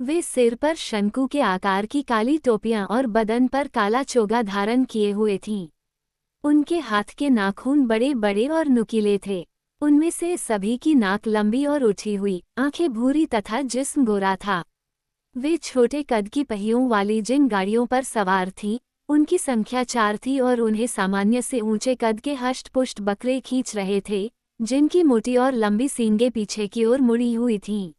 वे सिर पर शंकु के आकार की काली टोपियां और बदन पर काला चोगा धारण किए हुए थीं। उनके हाथ के नाखून बड़े बड़े और नुकीले थे। उनमें से सभी की नाक लंबी और उठी हुई, आंखें भूरी तथा जिस्म गोरा था। वे छोटे कद की पहियों वाली जिन गाड़ियों पर सवार थीं, उनकी संख्या 4 थी और उन्हें सामान्य से ऊंचे कद के हष्ट-पुष्ट बकरे खींच रहे थे, जिनकी मोटी और लंबी सींगें पीछे की ओर मुड़ी हुई थीं।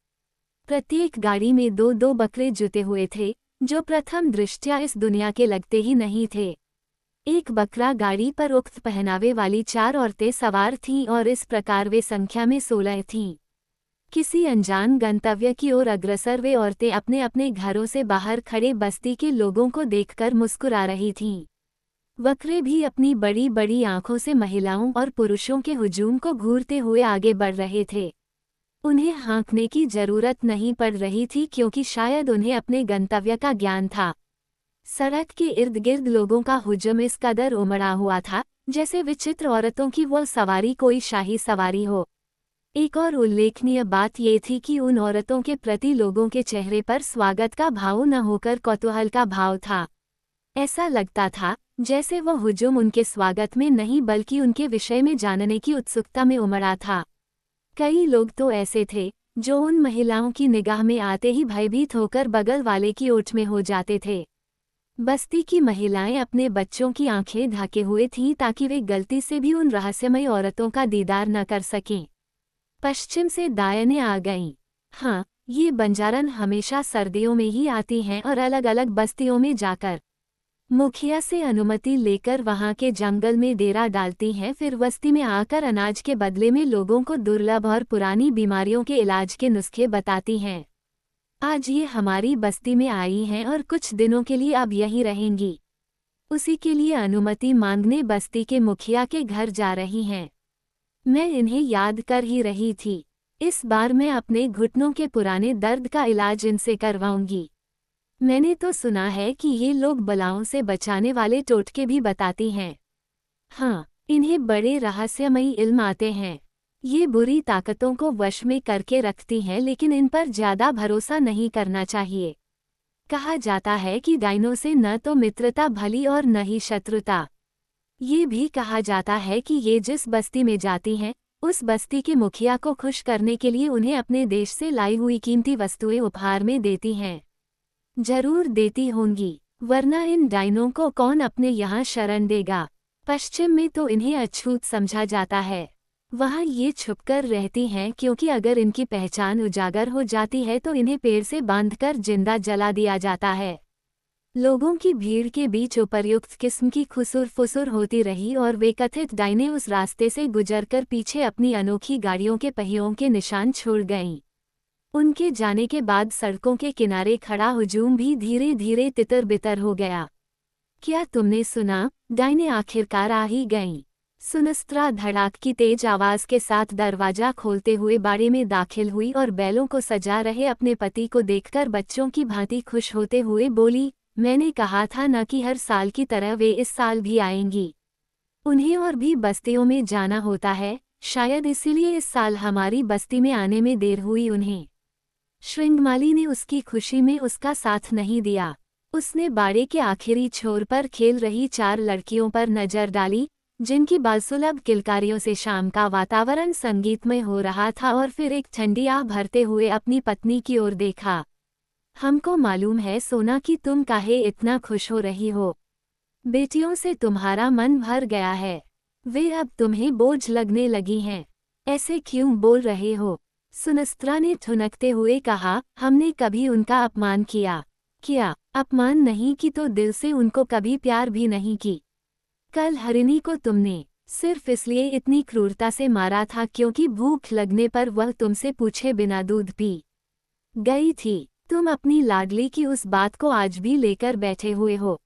प्रत्येक गाड़ी में 2-2 बकरे जुटे हुए थे, जो प्रथम दृष्टया इस दुनिया के लगते ही नहीं थे। एक बकरा गाड़ी पर उक्त पहनावे वाली 4 औरतें सवार थीं और इस प्रकार वे संख्या में 16 थीं। किसी अनजान गंतव्य की ओर अग्रसर वे औरतें अपने अपने घरों से बाहर खड़े बस्ती के लोगों को देखकर मुस्कुरा रही थीं। बकरे भी अपनी बड़ी बड़ी आंखों से महिलाओं और पुरुषों के हुजूम को घूरते हुए आगे बढ़ रहे थे। उन्हें हाँकने की जरूरत नहीं पड़ रही थी क्योंकि शायद उन्हें अपने गंतव्य का ज्ञान था। सड़क के इर्द गिर्द लोगों का हुजूम इस कदर उमड़ा हुआ था, जैसे विचित्र औरतों की वो सवारी कोई शाही सवारी हो। एक और उल्लेखनीय बात ये थी कि उन औरतों के प्रति लोगों के चेहरे पर स्वागत का भाव न होकर कौतूहल का भाव था। ऐसा लगता था जैसे वह हुजूम उनके स्वागत में नहीं बल्कि उनके विषय में जानने की उत्सुकता में उमड़ा था। कई लोग तो ऐसे थे जो उन महिलाओं की निगाह में आते ही भयभीत होकर बगल वाले की ओट में हो जाते थे। बस्ती की महिलाएं अपने बच्चों की आंखें ढके हुए थीं ताकि वे गलती से भी उन रहस्यमयी औरतों का दीदार न कर सकें। पश्चिम से दायने आ गईं। हाँ, ये बंजारन हमेशा सर्दियों में ही आती हैं और अलग अलग बस्तियों में जाकर मुखिया से अनुमति लेकर वहां के जंगल में डेरा डालती हैं, फिर बस्ती में आकर अनाज के बदले में लोगों को दुर्लभ और पुरानी बीमारियों के इलाज के नुस्खे बताती हैं। आज ये हमारी बस्ती में आई हैं और कुछ दिनों के लिए अब यहीं रहेंगी। उसी के लिए अनुमति मांगने बस्ती के मुखिया के घर जा रही हैं। मैं इन्हें याद कर ही रही थी। इस बार मैं अपने घुटनों के पुराने दर्द का इलाज इनसे करवाऊंगी। मैंने तो सुना है कि ये लोग बलाओं से बचाने वाले टोटके भी बताती हैं। हाँ, इन्हें बड़े रहस्यमयी इल्म आते हैं। ये बुरी ताकतों को वश में करके रखती हैं, लेकिन इन पर ज्यादा भरोसा नहीं करना चाहिए। कहा जाता है कि डाइनों से न तो मित्रता भली और न ही शत्रुता। ये भी कहा जाता है कि ये जिस बस्ती में जाती हैं, उस बस्ती के मुखिया को खुश करने के लिए उन्हें अपने देश से लाई हुई कीमती वस्तुएं उपहार में देती हैं। जरूर देती होंगी, वरना इन डाइनों को कौन अपने यहाँ शरण देगा। पश्चिम में तो इन्हें अछूत समझा जाता है। वहाँ ये छुपकर रहती हैं क्योंकि अगर इनकी पहचान उजागर हो जाती है तो इन्हें पेड़ से बांधकर जिंदा जला दिया जाता है। लोगों की भीड़ के बीच उपर्युक्त किस्म की खुसुर फुसुर होती रही और वे कथित डाइने उस रास्ते से गुजरकर पीछे अपनी अनोखी गाड़ियों के पहियों के निशान छोड़ गईं। उनके जाने के बाद सड़कों के किनारे खड़ा हुजूम भी धीरे धीरे तितर बितर हो गया। क्या तुमने सुना? डाइने आखिरकार आ ही गईं। सुनस्त्रा धड़ाक की तेज आवाज के साथ दरवाजा खोलते हुए बाड़े में दाखिल हुई और बैलों को सजा रहे अपने पति को देखकर बच्चों की भांति खुश होते हुए बोली, मैंने कहा था न कि हर साल की तरह वे इस साल भी आएंगी। उन्हें और भी बस्तियों में जाना होता है, शायद इसीलिए इस साल हमारी बस्ती में आने में देर हुई उन्हें। श्रृंगमाली ने उसकी खुशी में उसका साथ नहीं दिया। उसने बाड़े के आखिरी छोर पर खेल रही 4 लड़कियों पर नजर डाली, जिनकी बालसुलभ किलकारियों से शाम का वातावरण संगीतमय हो रहा था, और फिर एक ठंडी आह भरते हुए अपनी पत्नी की ओर देखा। हमको मालूम है सोना कि तुम काहे इतना खुश हो रही हो। बेटियों से तुम्हारा मन भर गया है। वे अब तुम्हें बोझ लगने लगी हैं। ऐसे क्यों बोल रहे हो? सुनस्त्रा ने ठुनकते हुए कहा, हमने कभी उनका अपमान किया? अपमान नहीं की तो दिल से उनको कभी प्यार भी नहीं की। कल हरिणी को तुमने सिर्फ इसलिए इतनी क्रूरता से मारा था क्योंकि भूख लगने पर वह तुमसे पूछे बिना दूध पी गई थी। तुम अपनी लाडली की उस बात को आज भी लेकर बैठे हुए हो।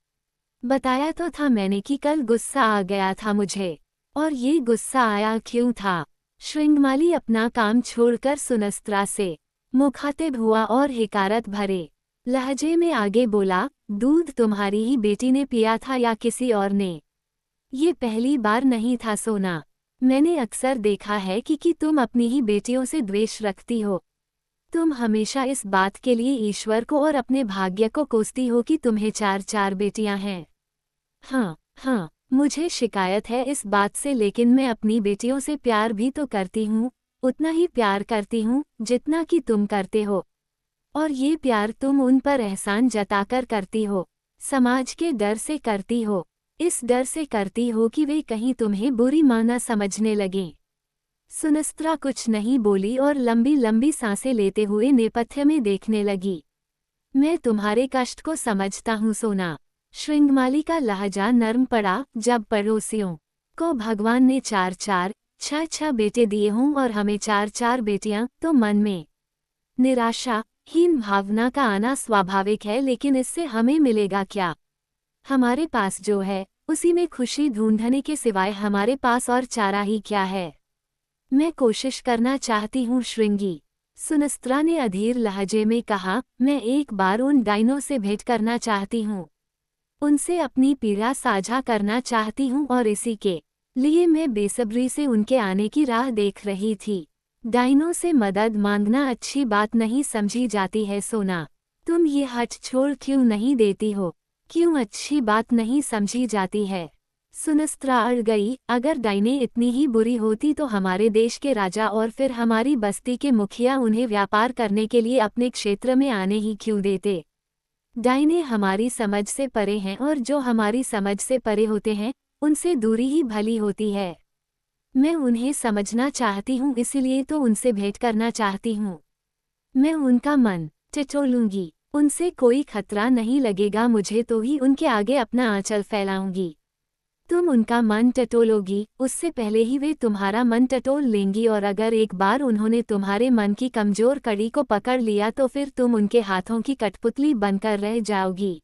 बताया तो था मैंने कि कल गुस्सा आ गया था मुझे। और ये गुस्सा आया क्यों था? श्रृंगमाली अपना काम छोड़कर सुनस्त्रा से मुखातिब हुआ और हिकारत भरे लहजे में आगे बोला, दूध तुम्हारी ही बेटी ने पिया था या किसी और ने? ये पहली बार नहीं था सोना। मैंने अक्सर देखा है कि तुम अपनी ही बेटियों से द्वेष रखती हो। तुम हमेशा इस बात के लिए ईश्वर को और अपने भाग्य को कोसती हो कि तुम्हें 4 बेटियां हैं। हाँ हाँ, मुझे शिकायत है इस बात से, लेकिन मैं अपनी बेटियों से प्यार भी तो करती हूँ, उतना ही प्यार करती हूँ जितना कि तुम करते हो। और ये प्यार तुम उन पर एहसान जताकर करती हो, समाज के डर से करती हो, इस डर से करती हो कि वे कहीं तुम्हें बुरी माना समझने लगें। सुनस्त्रा कुछ नहीं बोली और लंबी लंबी सांसें लेते हुए नेपथ्य में देखने लगी। मैं तुम्हारे कष्ट को समझता हूँ सोना। श्रृंगमाली का लहजा नर्म पड़ा। जब पड़ोसियों को भगवान ने 4 बेटे दिए हों और हमें 4 बेटियां, तो मन में निराशा हीन भावना का आना स्वाभाविक है, लेकिन इससे हमें मिलेगा क्या? हमारे पास जो है उसी में खुशी ढूंढने के सिवाय हमारे पास और चारा ही क्या है? मैं कोशिश करना चाहती हूँ श्रृंगी, सुनस्त्रा ने अधीर लहजे में कहा। मैं एक बार उन डाइनों से भेंट करना चाहती हूँ, उनसे अपनी पीड़ा साझा करना चाहती हूँ, और इसी के लिए मैं बेसब्री से उनके आने की राह देख रही थी। डाइनों से मदद मांगना अच्छी बात नहीं समझी जाती है सोना। तुम ये हठ छोड़ क्यों नहीं देती हो? क्यों अच्छी बात नहीं समझी जाती है? सुनस्त्रा अड़ गई। अगर डाइने इतनी ही बुरी होती तो हमारे देश के राजा और फिर हमारी बस्ती के मुखिया उन्हें व्यापार करने के लिए अपने क्षेत्र में आने ही क्यों देते? डाइने हमारी समझ से परे हैं, और जो हमारी समझ से परे होते हैं उनसे दूरी ही भली होती है। मैं उन्हें समझना चाहती हूँ, इसलिए तो उनसे भेंट करना चाहती हूँ। मैं उनका मन टटोलूंगी, उनसे कोई खतरा नहीं लगेगा मुझे, तो ही उनके आगे अपना आंचल फैलाऊंगी। तुम उनका मन टटोलोगी, उससे पहले ही वे तुम्हारा मन टटोल लेंगी, और अगर एक बार उन्होंने तुम्हारे मन की कमजोर कड़ी को पकड़ लिया तो फिर तुम उनके हाथों की कठपुतली बनकर रह जाओगी।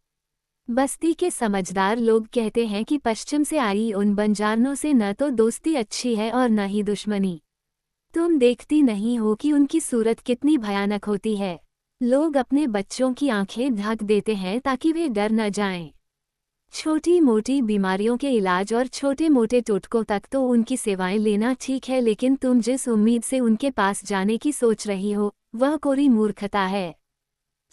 बस्ती के समझदार लोग कहते हैं कि पश्चिम से आई उन बंजारनों से न तो दोस्ती अच्छी है और न ही दुश्मनी। तुम देखती नहीं हो कि उनकी सूरत कितनी भयानक होती है। लोग अपने बच्चों की आंखें ढक देते हैं ताकि वे डर न जाएं। छोटी मोटी बीमारियों के इलाज और छोटे मोटे टोटकों तक तो उनकी सेवाएं लेना ठीक है, लेकिन तुम जिस उम्मीद से उनके पास जाने की सोच रही हो वह कोरी मूर्खता है।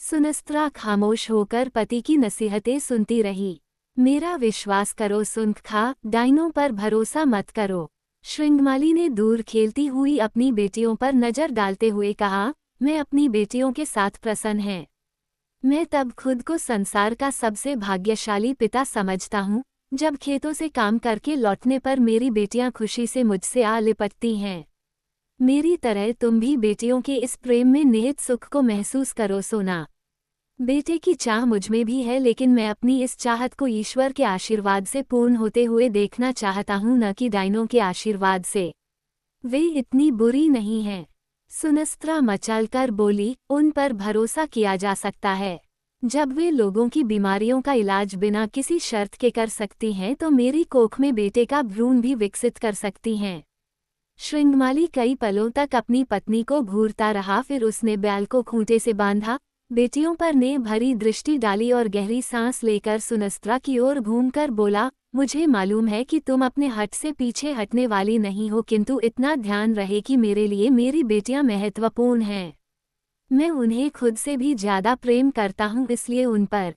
सुनस्त्रा खामोश होकर पति की नसीहतें सुनती रही। मेरा विश्वास करो सुनखा, डाइनों पर भरोसा मत करो। श्रृंगमाली ने दूर खेलती हुई अपनी बेटियों पर नजर डालते हुए कहा। मैं अपनी बेटियों के साथ प्रसन्न है। मैं तब खुद को संसार का सबसे भाग्यशाली पिता समझता हूँ जब खेतों से काम करके लौटने पर मेरी बेटियां खुशी से मुझसे आ लिपटती हैं। मेरी तरह तुम भी बेटियों के इस प्रेम में निहित सुख को महसूस करो सोना। बेटे की चाह मुझमें भी है, लेकिन मैं अपनी इस चाहत को ईश्वर के आशीर्वाद से पूर्ण होते हुए देखना चाहता हूँ, न कि डाइनों के आशीर्वाद से। वे इतनी बुरी नहीं हैं। सुनस्त्रा मचलकर बोली। उन पर भरोसा किया जा सकता है। जब वे लोगों की बीमारियों का इलाज बिना किसी शर्त के कर सकती हैं तो मेरी कोख में बेटे का भ्रूण भी विकसित कर सकती हैं। श्रृंगमाली कई पलों तक अपनी पत्नी को घूरता रहा, फिर उसने बैल को खूंटे से बांधा, बेटियों पर ने भरी दृष्टि डाली और गहरी सांस लेकर सुनस्त्रा की ओर घूमकर बोला। मुझे मालूम है कि तुम अपने हट से पीछे हटने वाली नहीं हो, किंतु इतना ध्यान रहे कि मेरे लिए मेरी बेटियां महत्वपूर्ण हैं। मैं उन्हें खुद से भी ज्यादा प्रेम करता हूँ, इसलिए उन पर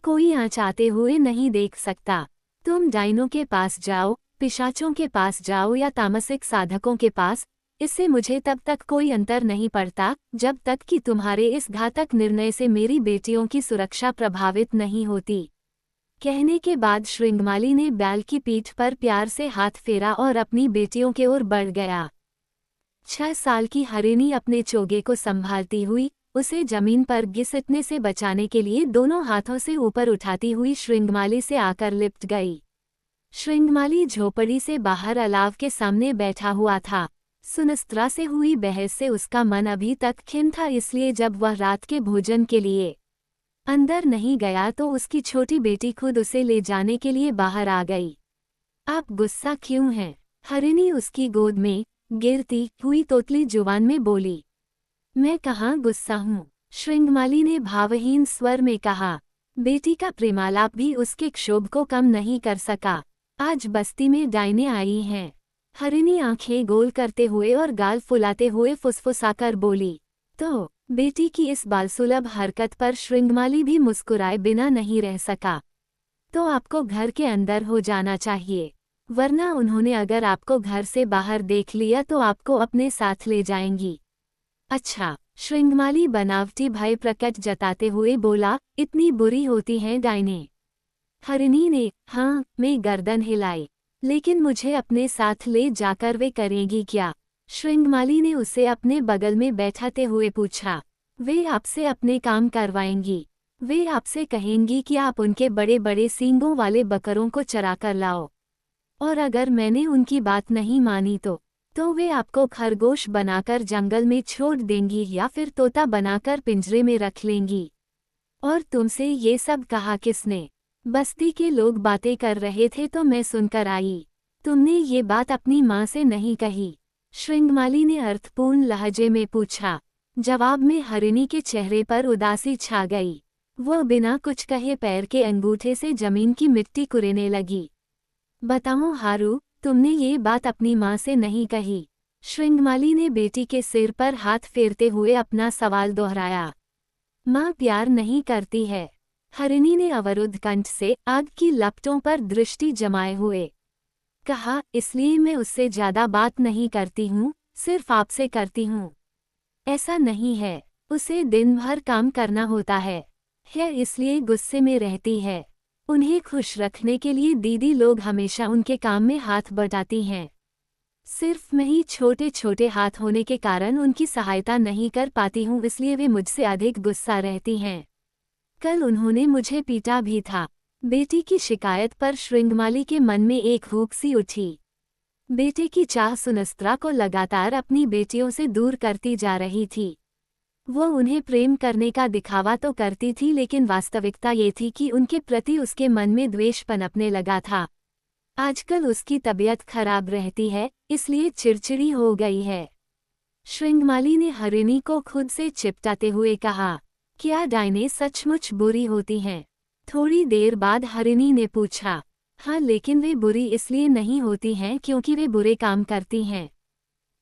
कोई आँच आते हुए नहीं देख सकता। तुम डाइनों के पास जाओ, पिशाचों के पास जाओ या तामसिक साधकों के पास, इससे मुझे तब तक कोई अंतर नहीं पड़ता जब तक कि तुम्हारे इस घातक निर्णय से मेरी बेटियों की सुरक्षा प्रभावित नहीं होती। कहने के बाद श्रृंगमाली ने बैल की पीठ पर प्यार से हाथ फेरा और अपनी बेटियों के ओर बढ़ गया। 6 साल की हरिणी अपने चोगे को संभालती हुई उसे जमीन पर घिसटने से बचाने के लिए दोनों हाथों से ऊपर उठाती हुई श्रृंगमाली से आकर लिपट गई। श्रृंगमाली झोपड़ी से बाहर अलाव के सामने बैठा हुआ था। सुनस्त्रा से हुई बहस से उसका मन अभी तक खिन्न था, इसलिए जब वह रात के भोजन के लिए अंदर नहीं गया तो उसकी छोटी बेटी खुद उसे ले जाने के लिए बाहर आ गई। आप गुस्सा क्यों हैं? हरिणी उसकी गोद में गिरती हुई तोतली जुबान में बोली। मैं कहाँ गुस्सा हूँ, श्रृंगमाली ने भावहीन स्वर में कहा। बेटी का प्रेमालाप भी उसके क्षोभ को कम नहीं कर सका। आज बस्ती में डाइने आई हैं। हरिणी आंखें गोल करते हुए और गाल फुलाते हुए फुसफुसाकर बोली। तो बेटी की इस बालसुलभ हरकत पर श्रृंगमाली भी मुस्कुराए बिना नहीं रह सका। तो आपको घर के अंदर हो जाना चाहिए, वरना उन्होंने अगर आपको घर से बाहर देख लिया तो आपको अपने साथ ले जाएंगी। अच्छा, श्रृंगमाली बनावटी भय प्रकट जताते हुए बोला, इतनी बुरी होती हैं डाइने? हरिणी ने हाँ में गर्दन हिलाई। लेकिन मुझे अपने साथ ले जाकर वे करेंगी क्या? श्रृंगमाली ने उसे अपने बगल में बैठाते हुए पूछा। वे आपसे अपने काम करवाएंगी। वे आपसे कहेंगी कि आप उनके बड़े बड़े सींगों वाले बकरों को चरा कर लाओ। और अगर मैंने उनकी बात नहीं मानी तो वे आपको खरगोश बनाकर जंगल में छोड़ देंगी या फिर तोता बनाकर पिंजरे में रख लेंगी। और तुमसे ये सब कहा किसने? बस्ती के लोग बातें कर रहे थे तो मैं सुनकर आई। तुमने ये बात अपनी माँ से नहीं कही? श्रृंगमाली ने अर्थपूर्ण लहजे में पूछा। जवाब में हरिणी के चेहरे पर उदासी छा गई। वह बिना कुछ कहे पैर के अंगूठे से जमीन की मिट्टी कुरेदने लगी। बताओ हारू, तुमने ये बात अपनी माँ से नहीं कही? श्रृंगमाली ने बेटी के सिर पर हाथ फेरते हुए अपना सवाल दोहराया। माँ प्यार नहीं करती है। हरिणी ने अवरुद्ध कंठ से आग की लपटों पर दृष्टि जमाए हुए कहा, इसलिए मैं उससे ज्यादा बात नहीं करती हूँ, सिर्फ आपसे करती हूँ। ऐसा नहीं है, उसे दिन भर काम करना होता है इसलिए गुस्से में रहती है। उन्हें खुश रखने के लिए दीदी लोग हमेशा उनके काम में हाथ बटाती हैं। सिर्फ मैं ही छोटे छोटे हाथ होने के कारण उनकी सहायता नहीं कर पाती हूँ, इसलिए वे मुझसे अधिक गुस्सा रहती हैं। कल उन्होंने मुझे पीटा भी था। बेटी की शिकायत पर श्रृंगमाली के मन में एक हुक सी उठी। बेटे की चाह सुनस्त्रा को लगातार अपनी बेटियों से दूर करती जा रही थी। वो उन्हें प्रेम करने का दिखावा तो करती थी, लेकिन वास्तविकता ये थी कि उनके प्रति उसके मन में द्वेष पनपने लगा था। आजकल उसकी तबीयत खराब रहती है, इसलिए चिड़चिड़ी हो गई है। श्रृंगमाली ने हरिणी को खुद से चिपटाते हुए कहा, क्या डाइने सचमुच बुरी होती हैं? थोड़ी देर बाद हरिणी ने पूछा। हाँ, लेकिन वे बुरी इसलिए नहीं होती हैं क्योंकि वे बुरे काम करती हैं।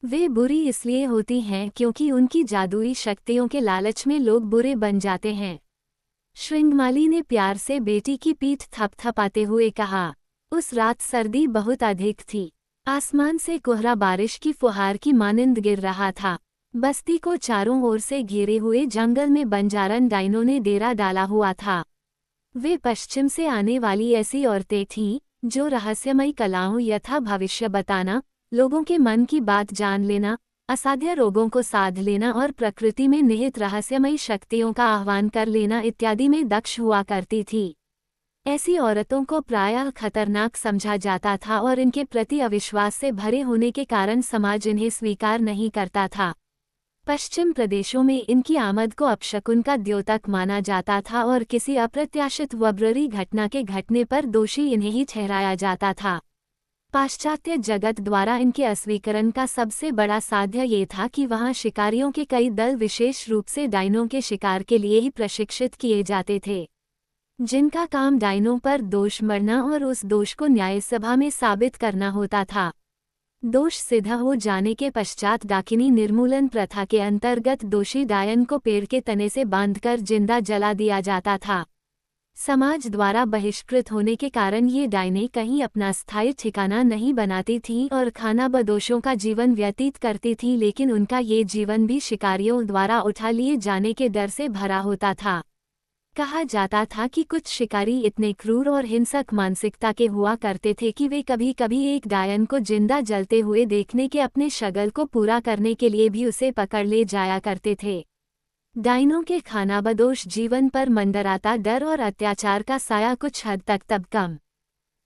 वे बुरी इसलिए होती हैं क्योंकि उनकी जादुई शक्तियों के लालच में लोग बुरे बन जाते हैं। श्रृंगमाली ने प्यार से बेटी की पीठ थपथपाते हुए कहा। उस रात सर्दी बहुत अधिक थी। आसमान से कोहरा बारिश की फुहार की मानिंद गिर रहा था। बस्ती को चारों ओर से घेरे हुए जंगल में बंजारन डाइनों ने डेरा डाला हुआ था। वे पश्चिम से आने वाली ऐसी औरतें थीं जो रहस्यमयी कलाओं यथा भविष्य बताना, लोगों के मन की बात जान लेना, असाध्य रोगों को साध लेना और प्रकृति में निहित रहस्यमयी शक्तियों का आह्वान कर लेना इत्यादि में दक्ष हुआ करती थी। ऐसी औरतों को प्रायः खतरनाक समझा जाता था और इनके प्रति अविश्वास से भरे होने के कारण समाज इन्हें स्वीकार नहीं करता था। पश्चिम प्रदेशों में इनकी आमद को अपशकुन का द्योतक माना जाता था और किसी अप्रत्याशित व बुरी घटना के घटने पर दोषी इन्हें ही ठहराया जाता था। पाश्चात्य जगत द्वारा इनके अस्वीकरण का सबसे बड़ा साध्य ये था कि वहाँ शिकारियों के कई दल विशेष रूप से डाइनों के शिकार के लिए ही प्रशिक्षित किए जाते थे, जिनका काम डाइनों पर दोष मढ़ना और उस दोष को न्यायसभा में साबित करना होता था। दोष सिद्ध हो जाने के पश्चात डाकिनी निर्मूलन प्रथा के अंतर्गत दोषी डायन को पेड़ के तने से बांधकर जिंदा जला दिया जाता था। समाज द्वारा बहिष्कृत होने के कारण ये डाइनें कहीं अपना स्थायी ठिकाना नहीं बनाती थीं और खानाबदोशों का जीवन व्यतीत करती थीं, लेकिन उनका ये जीवन भी शिकारियों द्वारा उठा लिए जाने के डर से भरा होता था। कहा जाता था कि कुछ शिकारी इतने क्रूर और हिंसक मानसिकता के हुआ करते थे कि वे कभी कभी एक डायन को जिंदा जलते हुए देखने के अपने शगल को पूरा करने के लिए भी उसे पकड़ ले जाया करते थे। डाइनों के खानाबदोश जीवन पर मंडराता डर और अत्याचार का साया कुछ हद तक तब कम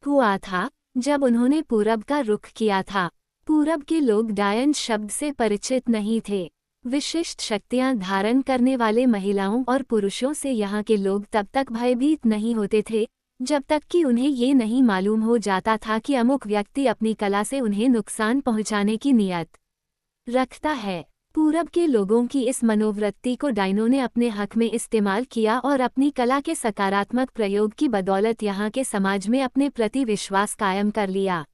हुआ था जब उन्होंने पूरब का रुख किया था। पूरब के लोग डायन शब्द से परिचित नहीं थे। विशिष्ट शक्तियां धारण करने वाले महिलाओं और पुरुषों से यहाँ के लोग तब तक भयभीत नहीं होते थे जब तक कि उन्हें ये नहीं मालूम हो जाता था कि अमुक व्यक्ति अपनी कला से उन्हें नुकसान पहुँचाने की नियत रखता है। पूरब के लोगों की इस मनोवृत्ति को डाइनों ने अपने हक में इस्तेमाल किया और अपनी कला के सकारात्मक प्रयोग की बदौलत यहाँ के समाज में अपने प्रति विश्वास कायम कर लिया।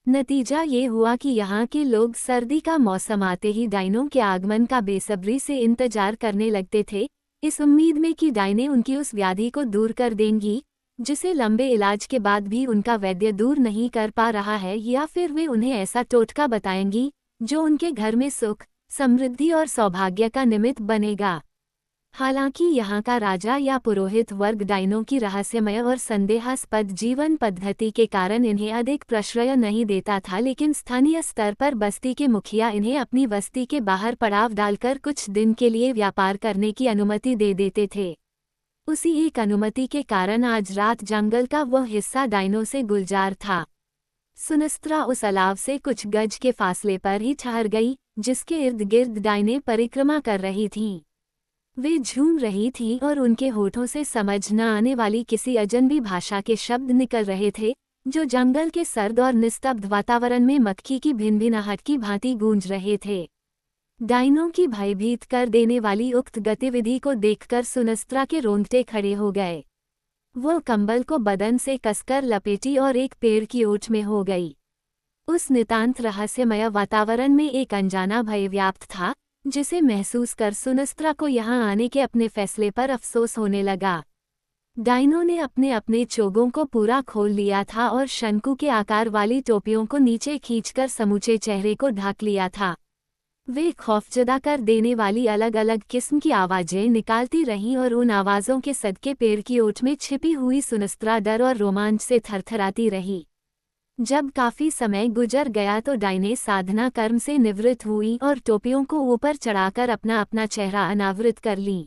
नतीजा ये हुआ कि यहाँ के लोग सर्दी का मौसम आते ही डायनों के आगमन का बेसब्री से इंतजार करने लगते थे, इस उम्मीद में कि डायनें उनकी उस व्याधि को दूर कर देंगी, जिसे लंबे इलाज के बाद भी उनका वैद्य दूर नहीं कर पा रहा है, या फिर वे उन्हें ऐसा टोटका बताएंगी जो उनके घर में सुख, समृद्धि और सौभाग्य का निमित्त बनेगा। हालांकि यहाँ का राजा या पुरोहित वर्ग डायनों की रहस्यमय और संदेहास्पद जीवन पद्धति के कारण इन्हें अधिक प्रश्रय नहीं देता था, लेकिन स्थानीय स्तर पर बस्ती के मुखिया इन्हें अपनी बस्ती के बाहर पड़ाव डालकर कुछ दिन के लिए व्यापार करने की अनुमति दे देते थे। उसी एक अनुमति के कारण आज रात जंगल का वह हिस्सा डायनों से गुलजार था। सुनस्त्रा उस अलाव से कुछ गज के फासले पर ही ठहर गई, जिसके इर्द गिर्द डायनें परिक्रमा कर रही थीं। वे झूम रही थीं और उनके होठों से समझ न आने वाली किसी अजनबी भाषा के शब्द निकल रहे थे, जो जंगल के सर्द और निस्तब्ध वातावरण में मक्खी की भिनभिनाहट की भांति गूंज रहे थे। डायनों की भयभीत कर देने वाली उक्त गतिविधि को देखकर सुनस्त्रा के रोंगटे खड़े हो गए। वह कंबल को बदन से कसकर लपेटी और एक पेड़ की ओट में हो गई। उस नितांत रहस्यमय वातावरण में एक अनजाना भय व्याप्त था, जिसे महसूस कर सुनस्त्रा को यहाँ आने के अपने फैसले पर अफसोस होने लगा। डायनों ने अपने अपने चोगों को पूरा खोल लिया था और शंकु के आकार वाली टोपियों को नीचे खींचकर समूचे चेहरे को ढक लिया था। वे खौफजदा कर देने वाली अलग अलग किस्म की आवाजें निकालती रहीं और उन आवाज़ों के सदके पेड़ की ओट में छिपी हुई सुनस्त्रा डर और रोमांच से थरथराती रही। जब काफी समय गुजर गया तो डायनें साधना कर्म से निवृत्त हुई और टोपियों को ऊपर चढ़ाकर अपना अपना चेहरा अनावृत कर लीं।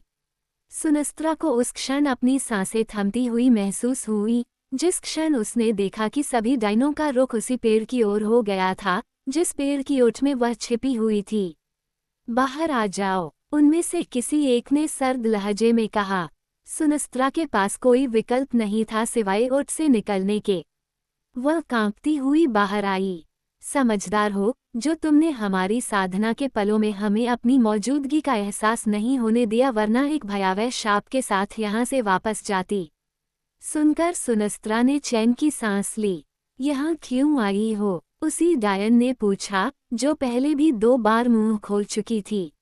सुनस्त्रा को उस क्षण अपनी सांसें थमती हुई महसूस हुई, जिस क्षण उसने देखा कि सभी डायनों का रुख उसी पेड़ की ओर हो गया था, जिस पेड़ की ओट में वह छिपी हुई थी। बाहर आ जाओ, उनमें से किसी एक ने सर्द लहजे में कहा। सुनस्त्रा के पास कोई विकल्प नहीं था सिवाय ओट से निकलने के। वह कांपती हुई बाहर आई। समझदार हो, जो तुमने हमारी साधना के पलों में हमें अपनी मौजूदगी का एहसास नहीं होने दिया, वरना एक भयावह शाप के साथ यहाँ से वापस जाती। सुनकर सुनस्त्रा ने चैन की सांस ली। यहाँ क्यों आई हो? उसी डायन ने पूछा, जो पहले भी 2 बार मुंह खोल चुकी थी।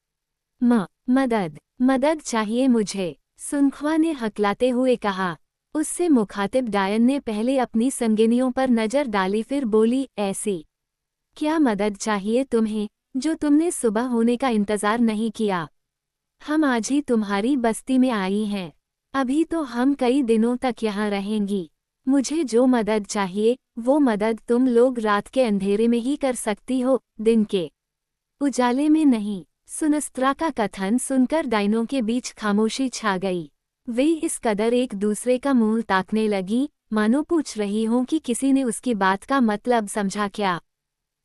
मदद चाहिए मुझे, सुनख्वा ने हकलाते हुए कहा। उससे मुखातिब डायन ने पहले अपनी संगिनियों पर नजर डाली, फिर बोली, ऐसी क्या मदद चाहिए तुम्हें, जो तुमने सुबह होने का इंतजार नहीं किया? हम आज ही तुम्हारी बस्ती में आई हैं। अभी तो हम कई दिनों तक यहाँ रहेंगी। मुझे जो मदद चाहिए, वो मदद तुम लोग रात के अंधेरे में ही कर सकती हो, दिन के उजाले में नहीं। सुनस्त्रा का कथन सुनकर डायनों के बीच खामोशी छा गई। वे इस कदर एक दूसरे का मुंह ताकने लगी, मानो पूछ रही हों कि किसी ने उसकी बात का मतलब समझा क्या।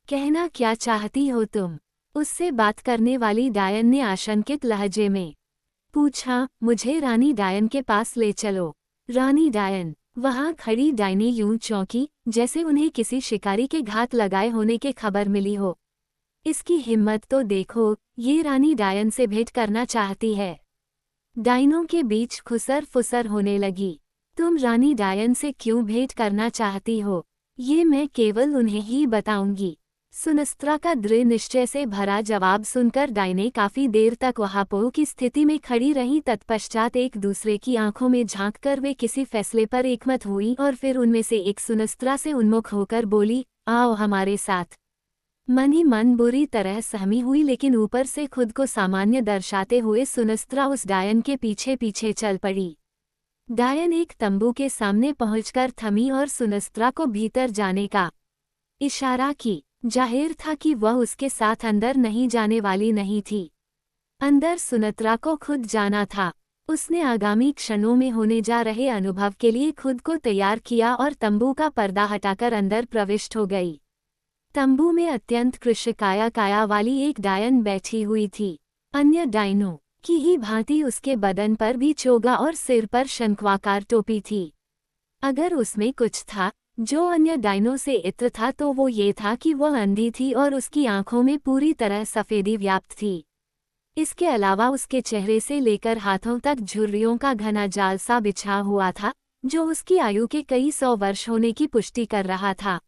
कहना क्या चाहती हो तुम? उससे बात करने वाली डायन ने आशंकित लहजे में पूछा। मुझे रानी डायन के पास ले चलो। रानी डायन? वहां खड़ी डायनी यूं चौंकी, जैसे उन्हें किसी शिकारी के घात लगाए होने की खबर मिली हो। इसकी हिम्मत तो देखो, ये रानी डायन से भेंट करना चाहती है। डायनों के बीच खुसर फुसर होने लगी। तुम रानी डायन से क्यों भेंट करना चाहती हो, ये मैं केवल उन्हें ही बताऊंगी। सुनस्त्रा का दृढ़ निश्चय से भरा जवाब सुनकर डायनें काफी देर तक वहां की स्थिति में खड़ी रहीं। तत्पश्चात एक दूसरे की आंखों में झांककर वे किसी फैसले पर एकमत हुई और फिर उनमें से एक सुनस्त्रा से उन्मुख होकर बोली, आओ हमारे साथ। मन ही मन बुरी तरह सहमी हुई, लेकिन ऊपर से खुद को सामान्य दर्शाते हुए सुनस्त्रा उस डायन के पीछे पीछे चल पड़ी। डायन एक तंबू के सामने पहुंचकर थमी और सुनस्त्रा को भीतर जाने का इशारा की। जाहिर था कि वह उसके साथ अंदर नहीं जाने वाली नहीं थी। अंदर सुनस्त्रा को खुद जाना था। उसने आगामी क्षणों में होने जा रहे अनुभव के लिए खुद को तैयार किया और तंबू का पर्दा हटाकर अंदर प्रविष्ट हो गई। तंबू में अत्यंत कृशकाया वाली एक डायन बैठी हुई थी। अन्य डायनों की ही भांति उसके बदन पर भी चोगा और सिर पर शंक्वाकार टोपी थी। अगर उसमें कुछ था जो अन्य डायनों से इत्र था, तो वो ये था कि वह अंधी थी और उसकी आंखों में पूरी तरह सफेदी व्याप्त थी। इसके अलावा उसके चेहरे से लेकर हाथों तक झुर्रियों का घना जाल सा बिछा हुआ था, जो उसकी आयु के कई 100 वर्ष होने की पुष्टि कर रहा था।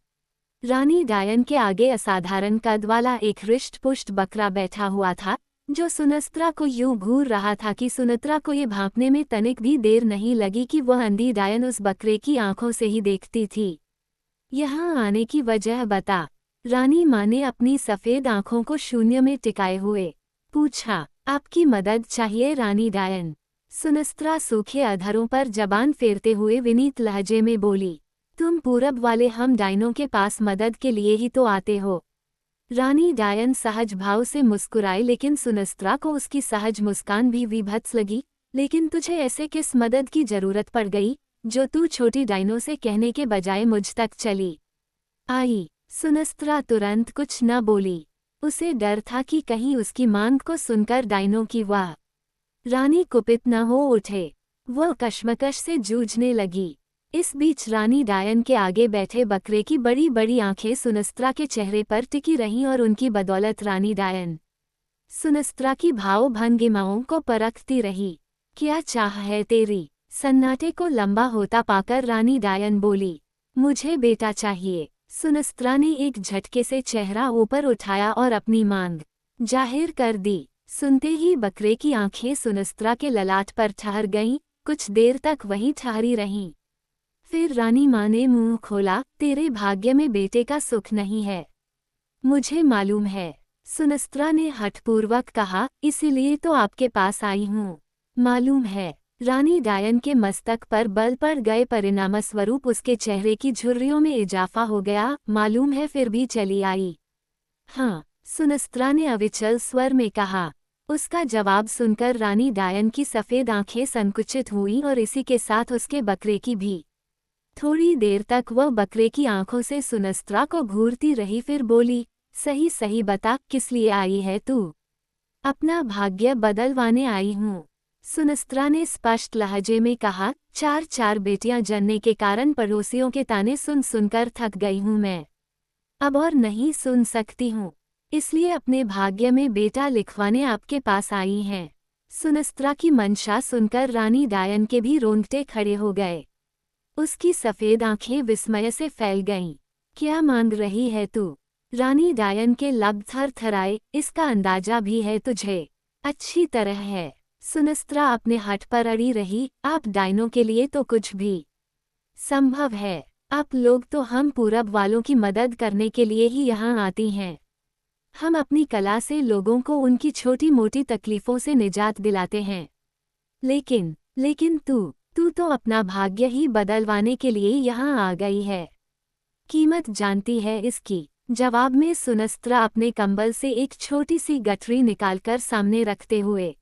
रानी डायन के आगे असाधारण कद वाला एक हृष्ट-पुष्ट बकरा बैठा हुआ था, जो सुनस्त्रा को यूं घूर रहा था कि सुनस्त्रा को ये भांपने में तनिक भी देर नहीं लगी कि वह अंधी डायन उस बकरे की आंखों से ही देखती थी। यहाँ आने की वजह बता। रानी माँ ने अपनी सफ़ेद आंखों को शून्य में टिकाए हुए पूछा। आपकी मदद चाहिए रानी डायन। सुनस्त्रा सूखे अधरों पर जबान फेरते हुए विनीत लहजे में बोली। तुम पूरब वाले हम डायनों के पास मदद के लिए ही तो आते हो। रानी डायन सहज भाव से मुस्कुराई, लेकिन सुनस्त्रा को उसकी सहज मुस्कान भी विभत्स लगी। लेकिन तुझे ऐसे किस मदद की जरूरत पड़ गई, जो तू छोटी डायनों से कहने के बजाय मुझ तक चली आई। सुनस्त्रा तुरंत कुछ न बोली। उसे डर था कि कहीं उसकी मांग को सुनकर डायनों की वाह रानी कुपित न हो उठे। वह कश्मकश से जूझने लगी। इस बीच रानी डायन के आगे बैठे बकरे की बड़ी बड़ी आंखें सुनस्त्रा के चेहरे पर टिकी रहीं और उनकी बदौलत रानी डायन सुनस्त्रा की भाव भंगिमाओं को परखती रही। क्या चाह है तेरी? सन्नाटे को लंबा होता पाकर रानी डायन बोली। मुझे बेटा चाहिए। सुनस्त्रा ने एक झटके से चेहरा ऊपर उठाया और अपनी मांग जाहिर कर दी। सुनते ही बकरे की आंखें सुनस्त्रा के ललाट पर ठहर गईं। कुछ देर तक वहीं ठहरी रहीं। फिर रानी माँ ने मुंह खोला। तेरे भाग्य में बेटे का सुख नहीं है, मुझे मालूम है। सुनस्त्रा ने हठपूर्वक कहा, इसीलिए तो आपके पास आई हूँ। मालूम है। रानी डायन के मस्तक पर बल पड़ गए परिणामस्वरूप उसके चेहरे की झुर्रियों में इजाफा हो गया। मालूम है, फिर भी चली आई। हाँ, सुनस्त्रा ने अविचल स्वर में कहा। उसका जवाब सुनकर रानी डायन की सफ़ेद आंखें संकुचित हुईं और इसी के साथ उसके बकरे की भी। थोड़ी देर तक वह बकरे की आंखों से सुनस्त्रा को घूरती रही, फिर बोली, सही सही बता, किस लिए आई है तू? अपना भाग्य बदलवाने आई हूँ। सुनस्त्रा ने स्पष्ट लहजे में कहा। चार बेटियां जनने के कारण पड़ोसियों के ताने सुन सुनकर थक गई हूँ मैं। अब और नहीं सुन सकती हूँ, इसलिए अपने भाग्य में बेटा लिखवाने आपके पास आई हैं। सुनस्त्रा की मंशा सुनकर रानी डायन के भी रोंगटे खड़े हो गए। उसकी सफ़ेद आंखें विस्मय से फैल गईं। क्या मांग रही है तू? रानी डायन के लब थरथराए। इसका अंदाजा भी है तुझे? अच्छी तरह है। सुनस्त्रा अपने हठ पर अड़ी रही। आप डायनों के लिए तो कुछ भी संभव है। आप लोग तो हम पूरब वालों की मदद करने के लिए ही यहाँ आती हैं। हम अपनी कला से लोगों को उनकी छोटी मोटी तकलीफ़ों से निजात दिलाते हैं। लेकिन तू तो अपना भाग्य ही बदलवाने के लिए यहाँ आ गई है। कीमत जानती है इसकी? जवाब में सुनस्त्रा अपने कंबल से एक छोटी सी गठरी निकालकर सामने रखते हुए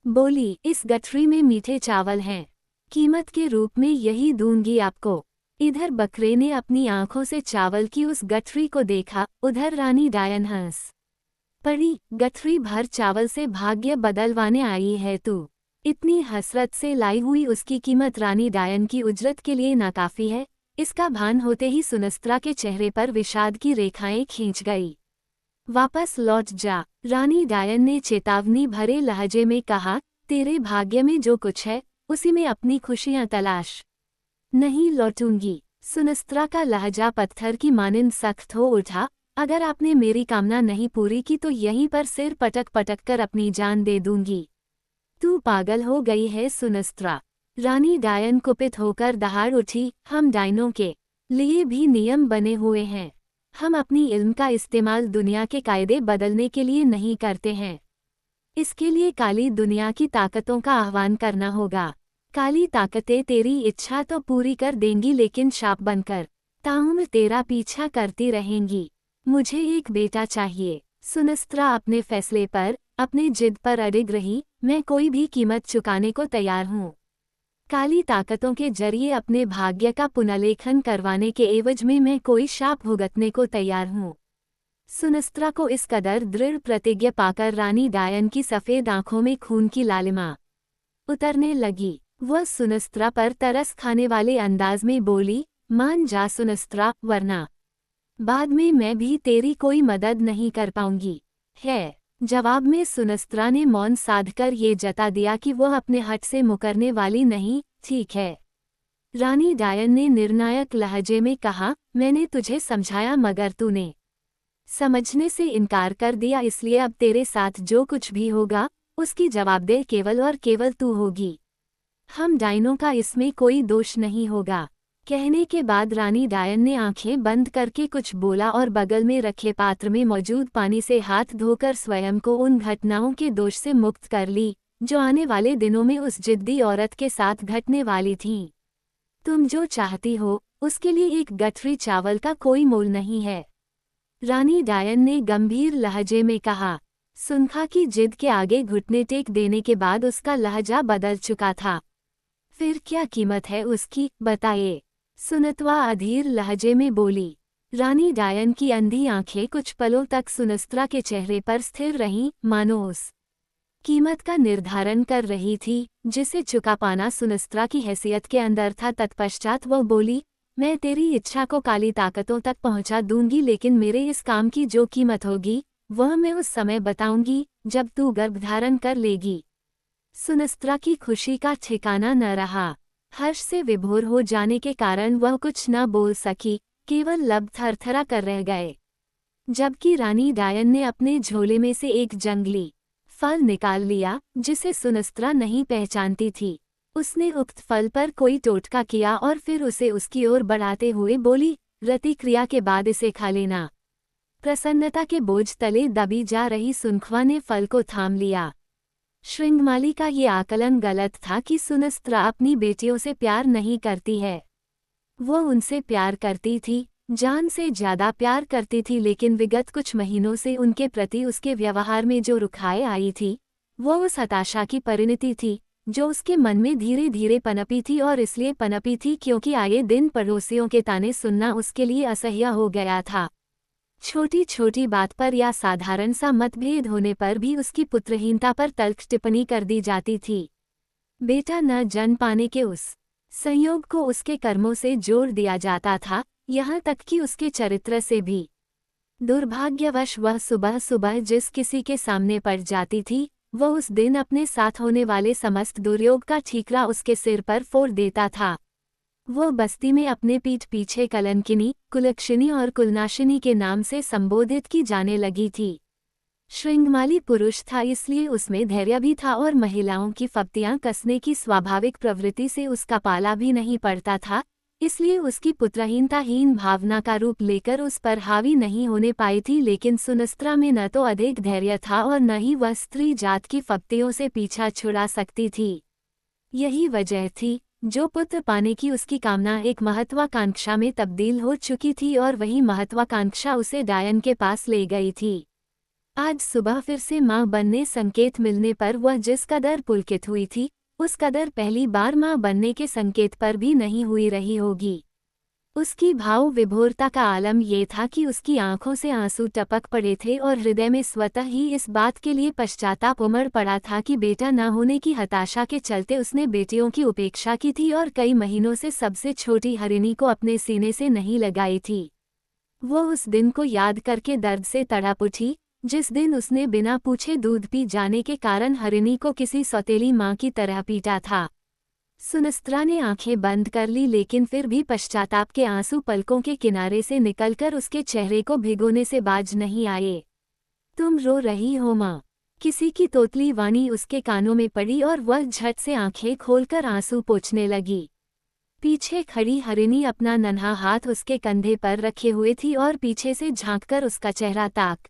बोली, इस गठरी में मीठे चावल हैं। कीमत के रूप में यही दूंगी आपको। इधर बकरे ने अपनी आंखों से चावल की उस गठरी को देखा, उधर रानी डायन हंस पड़ी। गठरी भर चावल से भाग्य बदलवाने आई है तू? इतनी हसरत से लाई हुई उसकी कीमत रानी डायन की उजरत के लिए नाकाफी है। इसका भान होते ही सुनस्त्रा के चेहरे पर विषाद की रेखाएं खींच गई। वापस लौट जा, रानी डायन ने चेतावनी भरे लहजे में कहा। तेरे भाग्य में जो कुछ है, उसी में अपनी खुशियां तलाश। नहीं लौटूंगी। सुनस्त्रा का लहजा पत्थर की मानिंद सख्त हो उठा। अगर आपने मेरी कामना नहीं पूरी की तो यहीं पर सिर पटक पटक कर अपनी जान दे दूंगी। तू पागल हो गई है सुनस्त्रा। रानी डायन कुपित होकर दहाड़ उठी। हम डायनों के लिए भी नियम बने हुए हैं। हम अपनी इल्म का इस्तेमाल दुनिया के कायदे बदलने के लिए नहीं करते हैं। इसके लिए काली दुनिया की ताकतों का आह्वान करना होगा। काली ताकतें तेरी इच्छा तो पूरी कर देंगी, लेकिन शाप बनकर ताउम्र तेरा पीछा करती रहेंगी। मुझे एक बेटा चाहिए। सुनस्त्रा अपने फैसले पर, अपने जिद पर अडिग रही। मैं कोई भी कीमत चुकाने को तैयार हूँ। काली ताकतों के जरिए अपने भाग्य का पुनर्लेखन करवाने के एवज में मैं कोई शाप भुगतने को तैयार हूँ। सुनस्त्रा को इस कदर दृढ़ प्रतिज्ञा पाकर रानी डायन की सफ़ेद आंखों में खून की लालिमा उतरने लगी। वह सुनस्त्रा पर तरस खाने वाले अंदाज में बोली, मान जा सुनस्त्रा, वरना बाद में मैं भी तेरी कोई मदद नहीं कर पाऊंगी। है। जवाब में सुनस्त्रा ने मौन साधकर ये जता दिया कि वह अपने हट से मुकरने वाली नहीं। ठीक है, रानी डायन ने निर्णायक लहजे में कहा, मैंने तुझे समझाया मगर तूने समझने से इनकार कर दिया, इसलिए अब तेरे साथ जो कुछ भी होगा उसकी जवाबदेह केवल और केवल तू होगी। हम डायनों का इसमें कोई दोष नहीं होगा। कहने के बाद रानी डायन ने आंखें बंद करके कुछ बोला और बगल में रखे पात्र में मौजूद पानी से हाथ धोकर स्वयं को उन घटनाओं के दोष से मुक्त कर ली जो आने वाले दिनों में उस जिद्दी औरत के साथ घटने वाली थीं। तुम जो चाहती हो उसके लिए एक गठरी चावल का कोई मोल नहीं है, रानी डायन ने गंभीर लहजे में कहा। सुनखा की जिद के आगे घुटने टेक देने के बाद उसका लहजा बदल चुका था। फिर क्या कीमत है उसकी, बताइए, सुनतवा अधीर लहजे में बोली। रानी डायन की अंधी आंखें कुछ पलों तक सुनस्त्रा के चेहरे पर स्थिर रहीं, मानो उस कीमत का निर्धारण कर रही थी जिसे चुका पाना सुनस्त्रा की हैसियत के अंदर था। तत्पश्चात वो बोली, मैं तेरी इच्छा को काली ताकतों तक पहुंचा दूंगी, लेकिन मेरे इस काम की जो कीमत होगी वह मैं उस समय बताऊंगी जब तू गर्भधारण कर लेगी। सुनस्त्रा की खुशी का ठिकाना न रहा। हर्ष से विभोर हो जाने के कारण वह कुछ न बोल सकी, केवल लब थरथरा कर रह गए। जबकि रानी डायन ने अपने झोले में से एक जंगली फल निकाल लिया जिसे सुनस्त्रा नहीं पहचानती थी। उसने उक्त फल पर कोई टोटका किया और फिर उसे उसकी ओर बढ़ाते हुए बोली, रति क्रिया के बाद इसे खा लेना। प्रसन्नता के बोझ तले दबी जा रही सुनख्वा ने फल को थाम लिया। श्रृंगमाली का ये आकलन गलत था कि सुनस्त्रा अपनी बेटियों से प्यार नहीं करती है। वो उनसे प्यार करती थी, जान से ज्यादा प्यार करती थी, लेकिन विगत कुछ महीनों से उनके प्रति उसके व्यवहार में जो रुखाई आई थी वो उस हताशा की परिणति थी जो उसके मन में धीरे धीरे पनपी थी, और इसलिए पनपी थी क्योंकि आए दिन पड़ोसियों के ताने सुनना उसके लिए असह्य हो गया था। छोटी छोटी बात पर या साधारण सा मतभेद होने पर भी उसकी पुत्रहीनता पर तल्ख टिप्पणी कर दी जाती थी। बेटा न जन पाने के उस संयोग को उसके कर्मों से जोड़ दिया जाता था, यहाँ तक कि उसके चरित्र से भी। दुर्भाग्यवश वह सुबह सुबह जिस किसी के सामने पड़ जाती थी वह उस दिन अपने साथ होने वाले समस्त दुर्योग का ठीकरा उसके सिर पर फोड़ देता था। वो बस्ती में अपने पीठ पीछे कलंकिनी, कुलक्षिनी और कुलनाशिनी के नाम से संबोधित की जाने लगी थी। श्रृंगमाली पुरुष था, इसलिए उसमें धैर्य भी था और महिलाओं की फप्तियां कसने की स्वाभाविक प्रवृत्ति से उसका पाला भी नहीं पड़ता था, इसलिए उसकी पुत्रहीनताहीन भावना का रूप लेकर उस पर हावी नहीं होने पाई थी। लेकिन सुनस्त्रा में न तो अधिक धैर्य था और न ही वह स्त्री जात की फप्तियों से पीछा छुड़ा सकती थी। यही वजह थी जो पुत्र पाने की उसकी कामना एक महत्वाकांक्षा में तब्दील हो चुकी थी, और वही महत्वाकांक्षा उसे डायन के पास ले गई थी। आज सुबह फिर से मां बनने संकेत मिलने पर वह जिस कदर पुलकित हुई थी उस कदर पहली बार मां बनने के संकेत पर भी नहीं हुई रही होगी। उसकी भाव विभोरता का आलम ये था कि उसकी आंखों से आंसू टपक पड़े थे और हृदय में स्वतः ही इस बात के लिए पश्चाताप उमड़ पड़ा था कि बेटा न होने की हताशा के चलते उसने बेटियों की उपेक्षा की थी और कई महीनों से सबसे छोटी हरिणी को अपने सीने से नहीं लगाई थी। वो उस दिन को याद करके दर्द से तड़प उठी जिस दिन उसने बिना पूछे दूध पी जाने के कारण हरिणी को किसी सौतेली माँ की तरह पीटा था। सुनस्त्रा ने आंखें बंद कर ली, लेकिन फिर भी पश्चाताप के आंसू पलकों के किनारे से निकलकर उसके चेहरे को भिगोने से बाज नहीं आए। तुम रो रही हो माँ, किसी की तोतली वाणी उसके कानों में पड़ी और वह झट से आंखें खोलकर आंसू पोंछने लगी। पीछे खड़ी हरिणी अपना नन्हा हाथ उसके कंधे पर रखे हुए थी और पीछे से झांककर उसका चेहरा ताक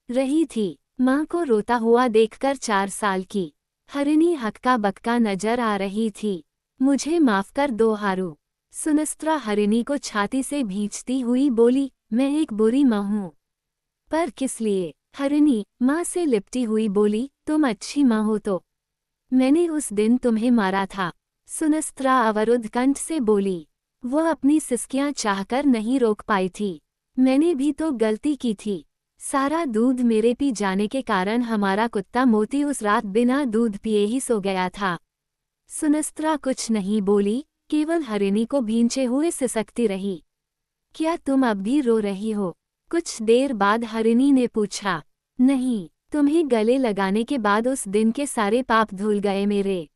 रही थी। माँ को रोता हुआ देखकर 4 साल की हरिणी हक्का बक्का नजर आ रही थी। मुझे माफ कर दो हारू, सुनस्त्रा हरिणी को छाती से भींचती हुई बोली, मैं एक बुरी माँ हूँ। पर किस लिए? हरिणी माँ से लिपटी हुई बोली, तुम अच्छी माँ हो तो मैंने उस दिन तुम्हें मारा था। सुनस्त्रा अवरुद्ध कंठ से बोली। वह अपनी सिसकियां चाहकर नहीं रोक पाई थी। मैंने भी तो गलती की थी। सारा दूध मेरे पी जाने के कारण हमारा कुत्ता मोती उस रात बिना दूध पिए ही सो गया था। सुनस्त्रा कुछ नहीं बोली, केवल हरिणी को भींचे हुए सिसकती रही। क्या तुम अब भी रो रही हो? कुछ देर बाद हरिणी ने पूछा। नहीं, तुम्हें गले लगाने के बाद उस दिन के सारे पाप धुल गए मेरे।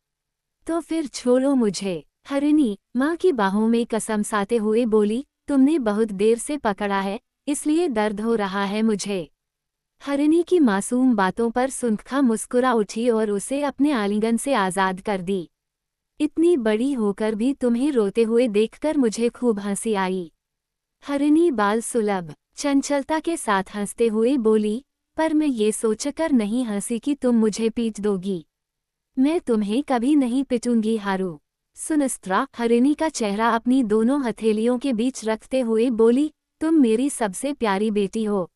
तो फिर छोड़ो मुझे। हरिणी माँ की बाहों में कसम साते हुए बोली, तुमने बहुत देर से पकड़ा है, इसलिए दर्द हो रहा है मुझे। हरिणी की मासूम बातों पर सुनखा मुस्कुरा उठी और उसे अपने आलिंगन से आज़ाद कर दी। इतनी बड़ी होकर भी तुम्हें रोते हुए देखकर मुझे खूब हंसी आई। हरिणी बाल सुलभ चंचलता के साथ हंसते हुए बोली, पर मैं ये सोचकर नहीं हंसी कि तुम मुझे पीट दोगी। मैं तुम्हें कभी नहीं पिटूंगी हारू। सुनस्त्रा हरिणी का चेहरा अपनी दोनों हथेलियों के बीच रखते हुए बोली, तुम मेरी सबसे प्यारी बेटी हो।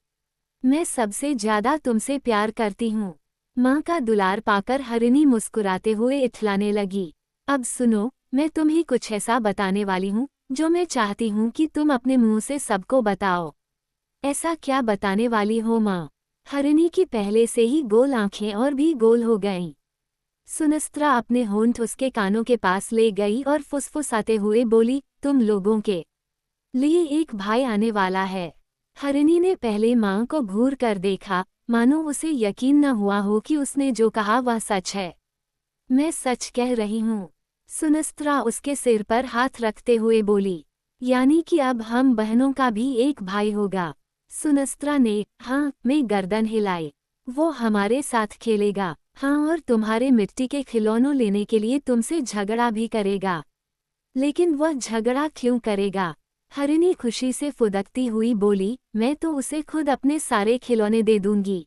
मैं सबसे ज्यादा तुमसे प्यार करती हूँ। माँ का दुलार पाकर हरिणी मुस्कुराते हुए इठलाने लगी। अब सुनो, मैं तुम्हें कुछ ऐसा बताने वाली हूँ जो मैं चाहती हूँ कि तुम अपने मुंह से सबको बताओ। ऐसा क्या बताने वाली हो माँ? हरिणी की पहले से ही गोल आंखें और भी गोल हो गईं। सुनस्त्रा अपने होंठ उसके कानों के पास ले गई और फुसफुसाते हुए बोली, तुम लोगों के लिए एक भाई आने वाला है। हरिणी ने पहले माँ को घूर कर देखा, मानो उसे यकीन न हुआ हो कि उसने जो कहा वह सच है। मैं सच कह रही हूँ। सुनस्त्रा उसके सिर पर हाथ रखते हुए बोली, यानी कि अब हम बहनों का भी एक भाई होगा। सुनस्त्रा ने हाँ में गर्दन हिलाई। वो हमारे साथ खेलेगा, हाँ, और तुम्हारे मिट्टी के खिलौनों लेने के लिए तुमसे झगड़ा भी करेगा। लेकिन वह झगड़ा क्यों करेगा? हरिणी खुशी से फुदकती हुई बोली, मैं तो उसे खुद अपने सारे खिलौने दे दूंगी।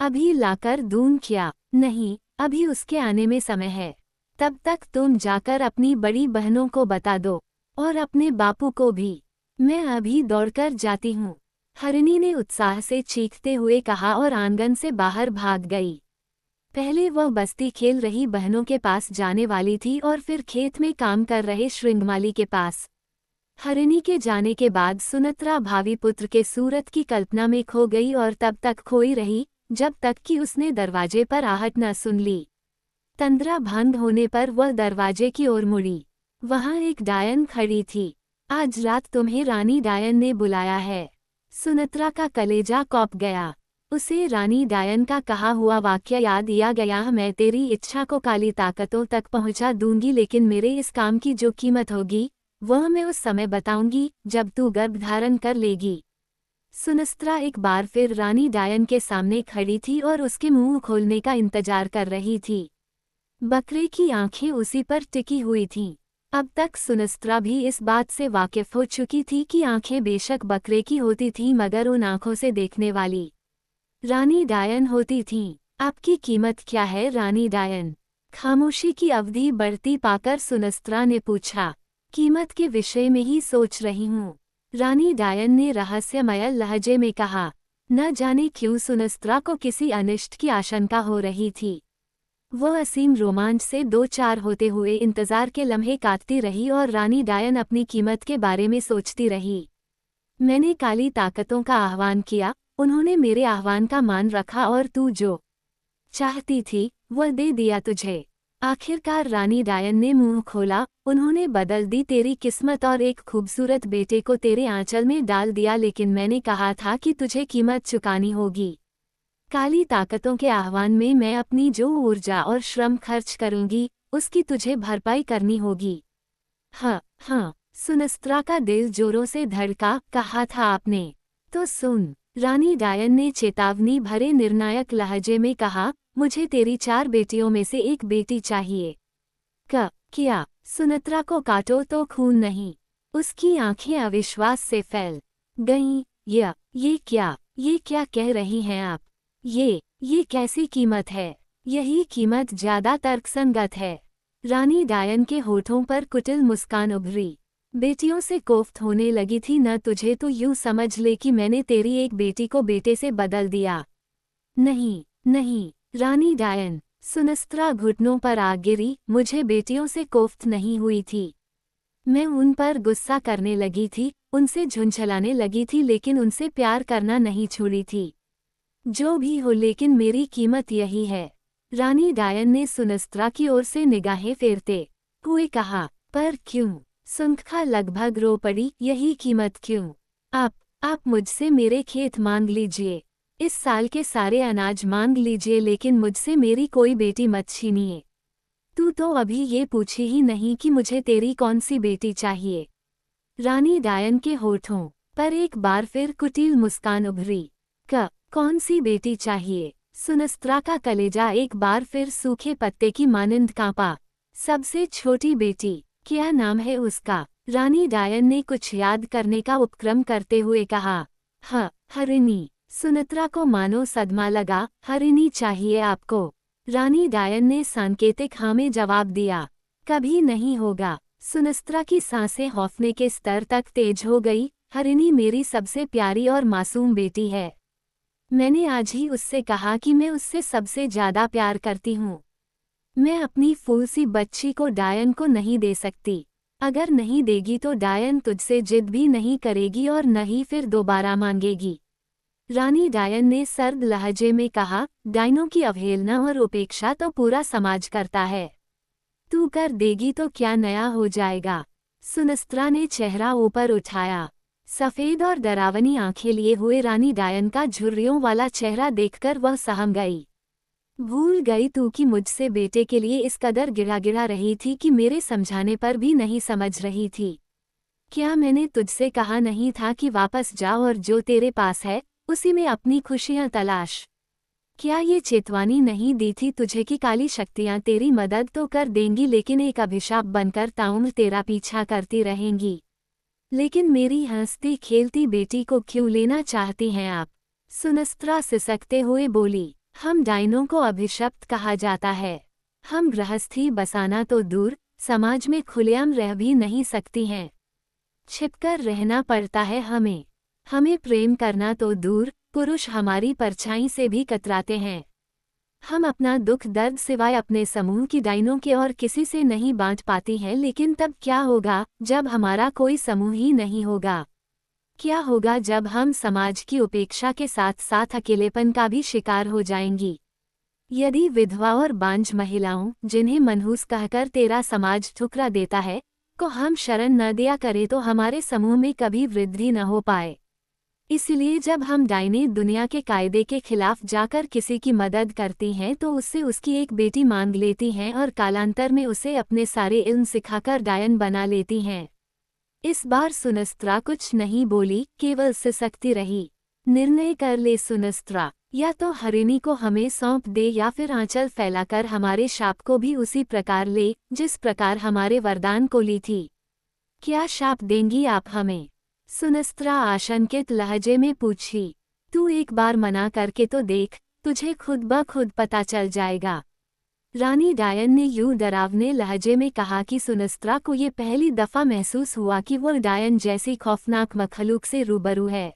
अभी लाकर दूं क्या? नहीं, अभी उसके आने में समय है। तब तक तुम जाकर अपनी बड़ी बहनों को बता दो, और अपने बापू को भी। मैं अभी दौड़कर जाती हूँ। हरिणी ने उत्साह से चीखते हुए कहा और आंगन से बाहर भाग गई। पहले वह बस्ती खेल रही बहनों के पास जाने वाली थी और फिर खेत में काम कर रहे श्रृंगमाली के पास। हरिणी के जाने के बाद सुनत्रा भावी पुत्र के सूरत की कल्पना में खो गई और तब तक खोई रही जब तक कि उसने दरवाजे पर आहट न सुन ली। तंद्रा भंग होने पर वह दरवाजे की ओर मुड़ी। वहां एक डायन खड़ी थी। आज रात तुम्हें रानी डायन ने बुलाया है। सुनत्रा का कलेजा कौंप गया। उसे रानी डायन का कहा हुआ वाक्य याद आ गया, मैं तेरी इच्छा को काली ताकतों तक पहुंचा दूंगी, लेकिन मेरे इस काम की जो कीमत होगी वह मैं उस समय बताऊंगी जब तू गर्भ धारण कर लेगी। सुनस्त्रा एक बार फिर रानी डायन के सामने खड़ी थी और उसके मुंह खोलने का इंतजार कर रही थी। बकरे की आंखें उसी पर टिकी हुई थीं। अब तक सुनस्त्रा भी इस बात से वाकिफ हो चुकी थी कि आंखें बेशक बकरे की होती थीं मगर उन आंखों से देखने वाली रानी डायन होती थीं। आपकी कीमत क्या है रानी डायन? खामोशी की अवधि बढ़ती पाकर सुनस्त्रा ने पूछा। कीमत के विषय में ही सोच रही हूँ, रानी डायन ने रहस्यमय लहजे में कहा। न जाने क्यों सुनस्त्रा को किसी अनिष्ट की आशंका हो रही थी। वह असीम रोमांच से दो चार होते हुए इंतजार के लम्हे काटती रही और रानी डायन अपनी कीमत के बारे में सोचती रही। मैंने काली ताकतों का आह्वान किया, उन्होंने मेरे आह्वान का मान रखा और तू जो चाहती थी वह दे दिया तुझे। आखिरकार रानी डायन ने मुंह खोला, उन्होंने बदल दी तेरी किस्मत और एक खूबसूरत बेटे को तेरे आंचल में डाल दिया, लेकिन मैंने कहा था कि तुझे कीमत चुकानी होगी। काली ताकतों के आह्वान में मैं अपनी जो ऊर्जा और श्रम खर्च करूंगी उसकी तुझे भरपाई करनी होगी। हाँ हाँ, सुनस्त्रा का दिल जोरों से धड़का। कहा था आपने तो सुन, रानी डायन ने चेतावनी भरे निर्णायक लहजे में कहा, मुझे तेरी 4 बेटियों में से एक बेटी चाहिए। क्या? सुनत्रा को काटो तो खून नहीं। उसकी आंखें अविश्वास से फैल गईं। ये क्या कह रही हैं आप? ये कैसी कीमत है? यही कीमत ज्यादा तर्कसंगत है। रानी डायन के होठों पर कुटिल मुस्कान उभरी। बेटियों से कोफ्त होने लगी थी। न तुझे तो यूं समझ ले कि मैंने तेरी एक बेटी को बेटे से बदल दिया। नहीं नहीं रानी डायन, सुनस्त्रा घुटनों पर आ गिरी। मुझे बेटियों से कोफ्त नहीं हुई थी। मैं उन पर गुस्सा करने लगी थी, उनसे झुंझलाने लगी थी, लेकिन उनसे प्यार करना नहीं छोड़ी थी। जो भी हो, लेकिन मेरी कीमत यही है। रानी डायन ने सुनस्त्रा की ओर से निगाहें फेरते हुए कहा। पर क्यों? सुनखा लगभग रो पड़ी। यही कीमत क्यों? आप मुझसे मेरे खेत मांग लीजिए, इस साल के सारे अनाज मांग लीजिए, लेकिन मुझसे मेरी कोई बेटी मत छीनिए। तू तो अभी ये पूछी ही नहीं कि मुझे तेरी कौन सी बेटी चाहिए। रानी डायन के होठों पर एक बार फिर कुटिल मुस्कान उभरी। कौन सी बेटी चाहिए? सुनस्त्रा का कलेजा एक बार फिर सूखे पत्ते की मानिंद कांपा। सबसे छोटी बेटी, क्या नाम है उसका? रानी डायन ने कुछ याद करने का उपक्रम करते हुए कहा। हरिणी। सुनत्रा को मानो सदमा लगा। हरिणी चाहिए आपको? रानी डायन ने सांकेतिक हाँ में जवाब दिया। कभी नहीं होगा। सुनस्त्रा की सांसें हौफने के स्तर तक तेज हो गई। हरिणी मेरी सबसे प्यारी और मासूम बेटी है। मैंने आज ही उससे कहा कि मैं उससे सबसे ज्यादा प्यार करती हूँ। मैं अपनी फूल सी बच्ची को डायन को नहीं दे सकती। अगर नहीं देगी तो डायन तुझसे जिद भी नहीं करेगी और न ही फिर दोबारा मांगेगी। रानी डायन ने सर्द लहजे में कहा, डायनों की अवहेलना और उपेक्षा तो पूरा समाज करता है। तू कर देगी तो क्या नया हो जाएगा? सुनस्त्रा ने चेहरा ऊपर उठाया। सफेद और डरावनी आंखें लिए हुए रानी डायन का झुर्रियों वाला चेहरा देखकर वह सहम गई। भूल गई तू कि मुझसे बेटे के लिए इस कदर गिरा गिरा रही थी कि मेरे समझाने पर भी नहीं समझ रही थी। क्या मैंने तुझसे कहा नहीं था कि वापस जाओ और जो तेरे पास है उसी में अपनी खुशियां तलाश? क्या ये चेतवानी नहीं दी थी तुझे कि काली शक्तियां तेरी मदद तो कर देंगी लेकिन एक अभिशाप बनकर ताउम्र तेरा पीछा करती रहेंगी? लेकिन मेरी हंसती खेलती बेटी को क्यों लेना चाहती हैं आप? सुनस्त्रा सिसकते हुए बोली। हम डायनों को अभिशप्त कहा जाता है। हम गृहस्थी बसाना तो दूर, समाज में खुलेआम रह भी नहीं सकती हैं। छिपकर रहना पड़ता है हमें। हमें प्रेम करना तो दूर, पुरुष हमारी परछाई से भी कतराते हैं। हम अपना दुख दर्द सिवाय अपने समूह की डायनों के और किसी से नहीं बांट पाती हैं। लेकिन तब क्या होगा जब हमारा कोई समूह ही नहीं होगा? क्या होगा जब हम समाज की उपेक्षा के साथ साथ अकेलेपन का भी शिकार हो जाएंगी? यदि विधवा और बांझ महिलाओं, जिन्हें मनहूस कहकर तेरा समाज ठुकरा देता है, को हम शरण न दिया करें तो हमारे समूह में कभी वृद्धि न हो पाए। इसलिए जब हम डायने दुनिया के कायदे के खिलाफ जाकर किसी की मदद करती हैं तो उससे उसकी एक बेटी मांग लेती हैं और कालांतर में उसे अपने सारे इल्म सिखाकर डायन बना लेती हैं। इस बार सुनस्त्रा कुछ नहीं बोली, केवल सिसकती रही। निर्णय कर ले सुनस्त्रा, या तो हरिणी को हमें सौंप दे या फिर आंचल फैलाकर हमारे शाप को भी उसी प्रकार ले जिस प्रकार हमारे वरदान को ली थी। क्या शाप देंगी आप हमें? सुनस्त्रा आशंकित लहजे में पूछी। तू एक बार मना करके तो देख, तुझे खुद ब खुद पता चल जाएगा। रानी डायन ने यूं डरावने लहजे में कहा कि सुनस्त्रा को ये पहली दफा महसूस हुआ कि वो डायन जैसी खौफनाक मखलूक से रूबरू है।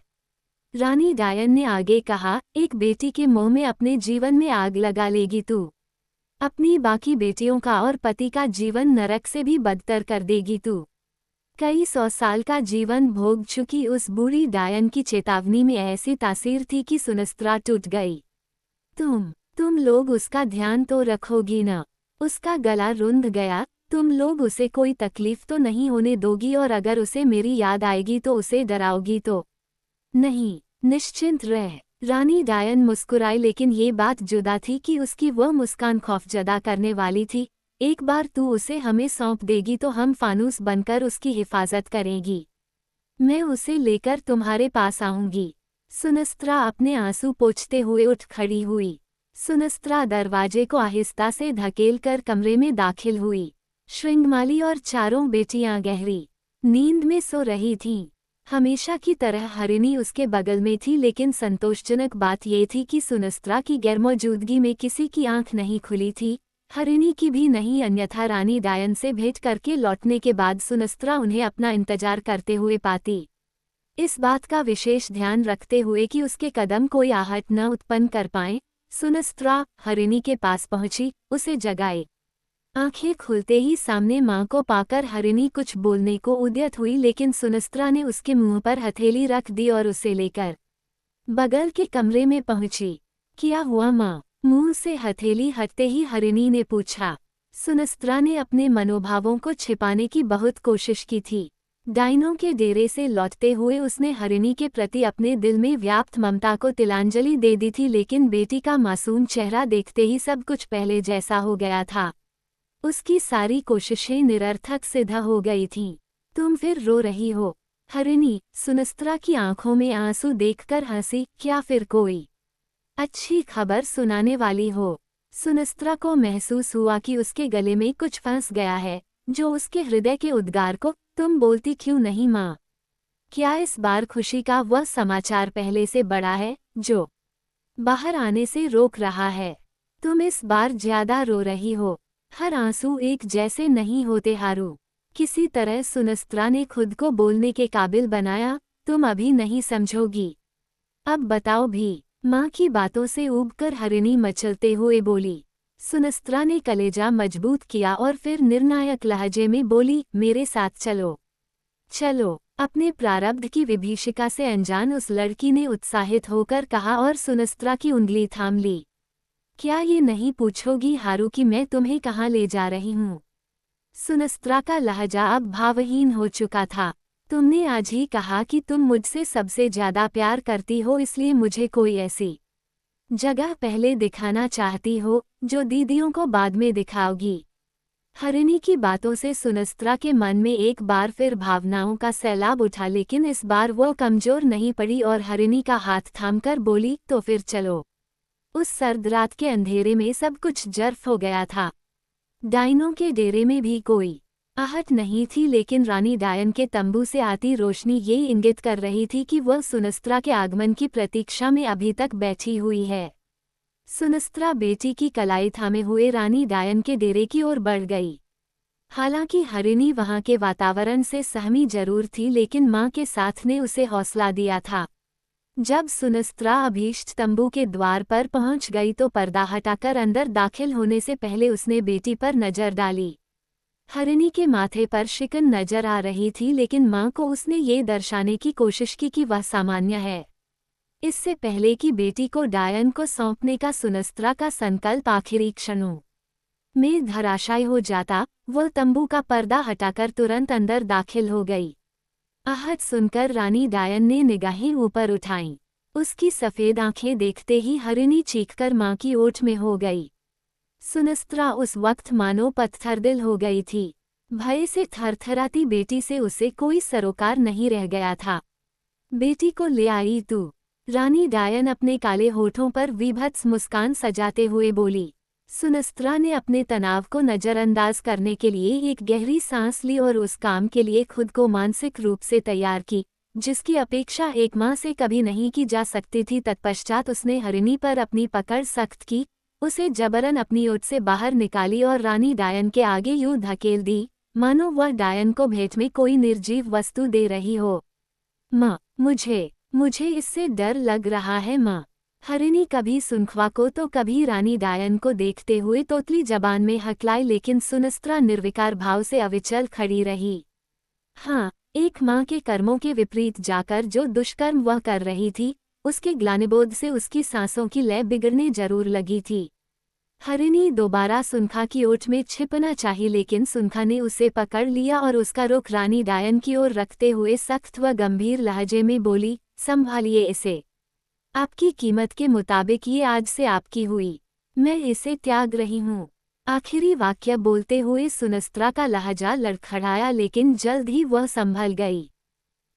रानी डायन ने आगे कहा, एक बेटी के मुंह में अपने जीवन में आग लगा लेगी तू। अपनी बाकी बेटियों का और पति का जीवन नरक से भी बदतर कर देगी तू। कई 100 साल का जीवन भोग चुकी उस बूढ़ी डायन की चेतावनी में ऐसी तासीर थी कि सुनस्त्रा टूट गई। तुम लोग उसका ध्यान तो रखोगी न? उसका गला रुंध गया। तुम लोग उसे कोई तकलीफ तो नहीं होने दोगी और अगर उसे मेरी याद आएगी तो उसे डराओगी तो? नहीं, निश्चिंत रह। रानी डायन मुस्कुराई, लेकिन ये बात जुदा थी कि उसकी वह मुस्कान खौफजदा करने वाली थी। एक बार तू उसे हमें सौंप देगी तो हम फानूस बनकर उसकी हिफाजत करेंगी। मैं उसे लेकर तुम्हारे पास आऊंगी। सुनस्त्रा अपने आंसू पोंछते हुए उठ खड़ी हुई। सुनस्त्रा दरवाजे को आहिस्ता से धकेलकर कमरे में दाखिल हुई। श्रृंगमाली और चारों बेटियां गहरी नींद में सो रही थीं। हमेशा की तरह हरिणी उसके बगल में थी, लेकिन संतोषजनक बात यह थी कि सुनस्त्रा की गैरमौजूदगी में किसी की आंख नहीं खुली थी, हरिणी की भी नहीं। अन्यथा रानी डायन से भेंट करके लौटने के बाद सुनस्त्रा उन्हें अपना इंतजार करते हुए पाती। इस बात का विशेष ध्यान रखते हुए कि उसके कदम कोई आहट न उत्पन्न कर पाएं, सुनस्त्रा हरिणी के पास पहुंची, उसे जगाए। आंखें खुलते ही सामने मां को पाकर हरिणी कुछ बोलने को उद्यत हुई, लेकिन सुनस्त्रा ने उसके मुंह पर हथेली रख दी और उसे लेकर बगल के कमरे में पहुंची। क्या हुआ मां? मुंह से हथेली हटते ही हरिणी ने पूछा। सुनस्त्रा ने अपने मनोभावों को छिपाने की बहुत कोशिश की थी। डायनों के डेरे से लौटते हुए उसने हरिणी के प्रति अपने दिल में व्याप्त ममता को तिलांजलि दे दी थी, लेकिन बेटी का मासूम चेहरा देखते ही सब कुछ पहले जैसा हो गया था। उसकी सारी कोशिशें निरर्थक सिद्ध हो गई थीं। तुम फिर रो रही हो? हरिणी सुनस्त्रा की आंखों में आंसू देखकर हंसी। क्या फिर कोई अच्छी खबर सुनाने वाली हो? सुनस्त्रा को महसूस हुआ कि उसके गले में कुछ फंस गया है, जो उसके हृदय के उद्गार को तुम बोलती क्यों नहीं माँ? क्या इस बार खुशी का वह समाचार पहले से बड़ा है, जो बाहर आने से रोक रहा है? तुम इस बार ज्यादा रो रही हो। हर आंसू एक जैसे नहीं होते हारू। किसी तरह सुनस्त्रा ने खुद को बोलने के काबिल बनाया। तुम अभी नहीं समझोगी। अब बताओ भी। माँ की बातों से ऊबकर हरिणी मचलते हुए बोली। सुनस्त्रा ने कलेजा मजबूत किया और फिर निर्णायक लहजे में बोली, मेरे साथ चलो। चलो। अपने प्रारब्ध की विभीषिका से अनजान उस लड़की ने उत्साहित होकर कहा और सुनस्त्रा की उंगली थाम ली। क्या ये नहीं पूछोगी हारू कि मैं तुम्हें कहाँ ले जा रही हूँ? सुनस्त्रा का लहजा अब भावहीन हो चुका था। तुमने आज ही कहा कि तुम मुझसे सबसे ज्यादा प्यार करती हो, इसलिए मुझे कोई ऐसी जगह पहले दिखाना चाहती हो, जो दीदियों को बाद में दिखाओगी। हरिणी की बातों से सुनस्त्रा के मन में एक बार फिर भावनाओं का सैलाब उठा, लेकिन इस बार वो कमजोर नहीं पड़ी और हरिणी का हाथ थामकर बोली, तो फिर चलो। उस सर्द रात के अंधेरे में सब कुछ जर्फ हो गया था। डायनों के डेरे में भी कोई आहट नहीं थी, लेकिन रानी डायन के तंबू से आती रोशनी ये इंगित कर रही थी कि वह सुनस्त्रा के आगमन की प्रतीक्षा में अभी तक बैठी हुई है। सुनस्त्रा बेटी की कलाई थामे हुए रानी डायन के डेरे की ओर बढ़ गई। हालांकि हरिणी वहां के वातावरण से सहमी जरूर थी, लेकिन मां के साथ ने उसे हौसला दिया था। जब सुनस्त्रा अभीष्ट तंबू के द्वार पर पहुंच गई तो पर्दा हटाकर अंदर दाखिल होने से पहले उसने बेटी पर नजर डाली। हरिणी के माथे पर शिकन नजर आ रही थी, लेकिन मां को उसने ये दर्शाने की कोशिश की कि वह सामान्य है। इससे पहले कि बेटी को डायन को सौंपने का सुनस्त्रा का संकल्प आखिरी क्षणों में धराशायी हो जाता, वह तंबू का पर्दा हटाकर तुरंत अंदर दाखिल हो गई। आहट सुनकर रानी डायन ने निगाहें ऊपर उठाईं। उसकी सफेद आंखें देखते ही हरिणी चीखकर मां की ओट में हो गई। सुनस्त्रा उस वक्त मानो पत्थरदिल हो गई थी। भय से थरथराती बेटी से उसे कोई सरोकार नहीं रह गया था। बेटी को ले आई तू? रानी डायन अपने काले होठों पर विभत्स मुस्कान सजाते हुए बोली। सुनस्त्रा ने अपने तनाव को नजरअंदाज करने के लिए एक गहरी सांस ली और उस काम के लिए खुद को मानसिक रूप से तैयार की, जिसकी अपेक्षा एक मां से कभी नहीं की जा सकती थी। तत्पश्चात उसने हरिणी पर अपनी पकड़ सख्त की, उसे जबरन अपनी ओट से बाहर निकाली और रानी डायन के आगे यूं धकेल दी, मानो वह डायन को भेंट में कोई निर्जीव वस्तु दे रही हो। माँ, मुझे इससे डर लग रहा है माँ। हरिणी कभी सुनख्वा को तो कभी रानी डायन को देखते हुए तोतली जबान में हकलाई, लेकिन सुनस्त्रा निर्विकार भाव से अविचल खड़ी रही। हाँ, एक माँ के कर्मों के विपरीत जाकर जो दुष्कर्म वह कर रही थी, उसके ग्लानिबोध से उसकी सांसों की लय बिगड़ने जरूर लगी थी। हरिणी दोबारा सुनखा की ओट में छिपना चाही, लेकिन सुनखा ने उसे पकड़ लिया और उसका रुख रानी डायन की ओर रखते हुए सख्त व गंभीर लहजे में बोली, संभालिए इसे। आपकी कीमत के मुताबिक ये आज से आपकी हुई। मैं इसे त्याग रही हूँ। आखिरी वाक्य बोलते हुए सुनस्त्रा का लहजा लड़खड़ाया, लेकिन जल्द ही वह संभल गई।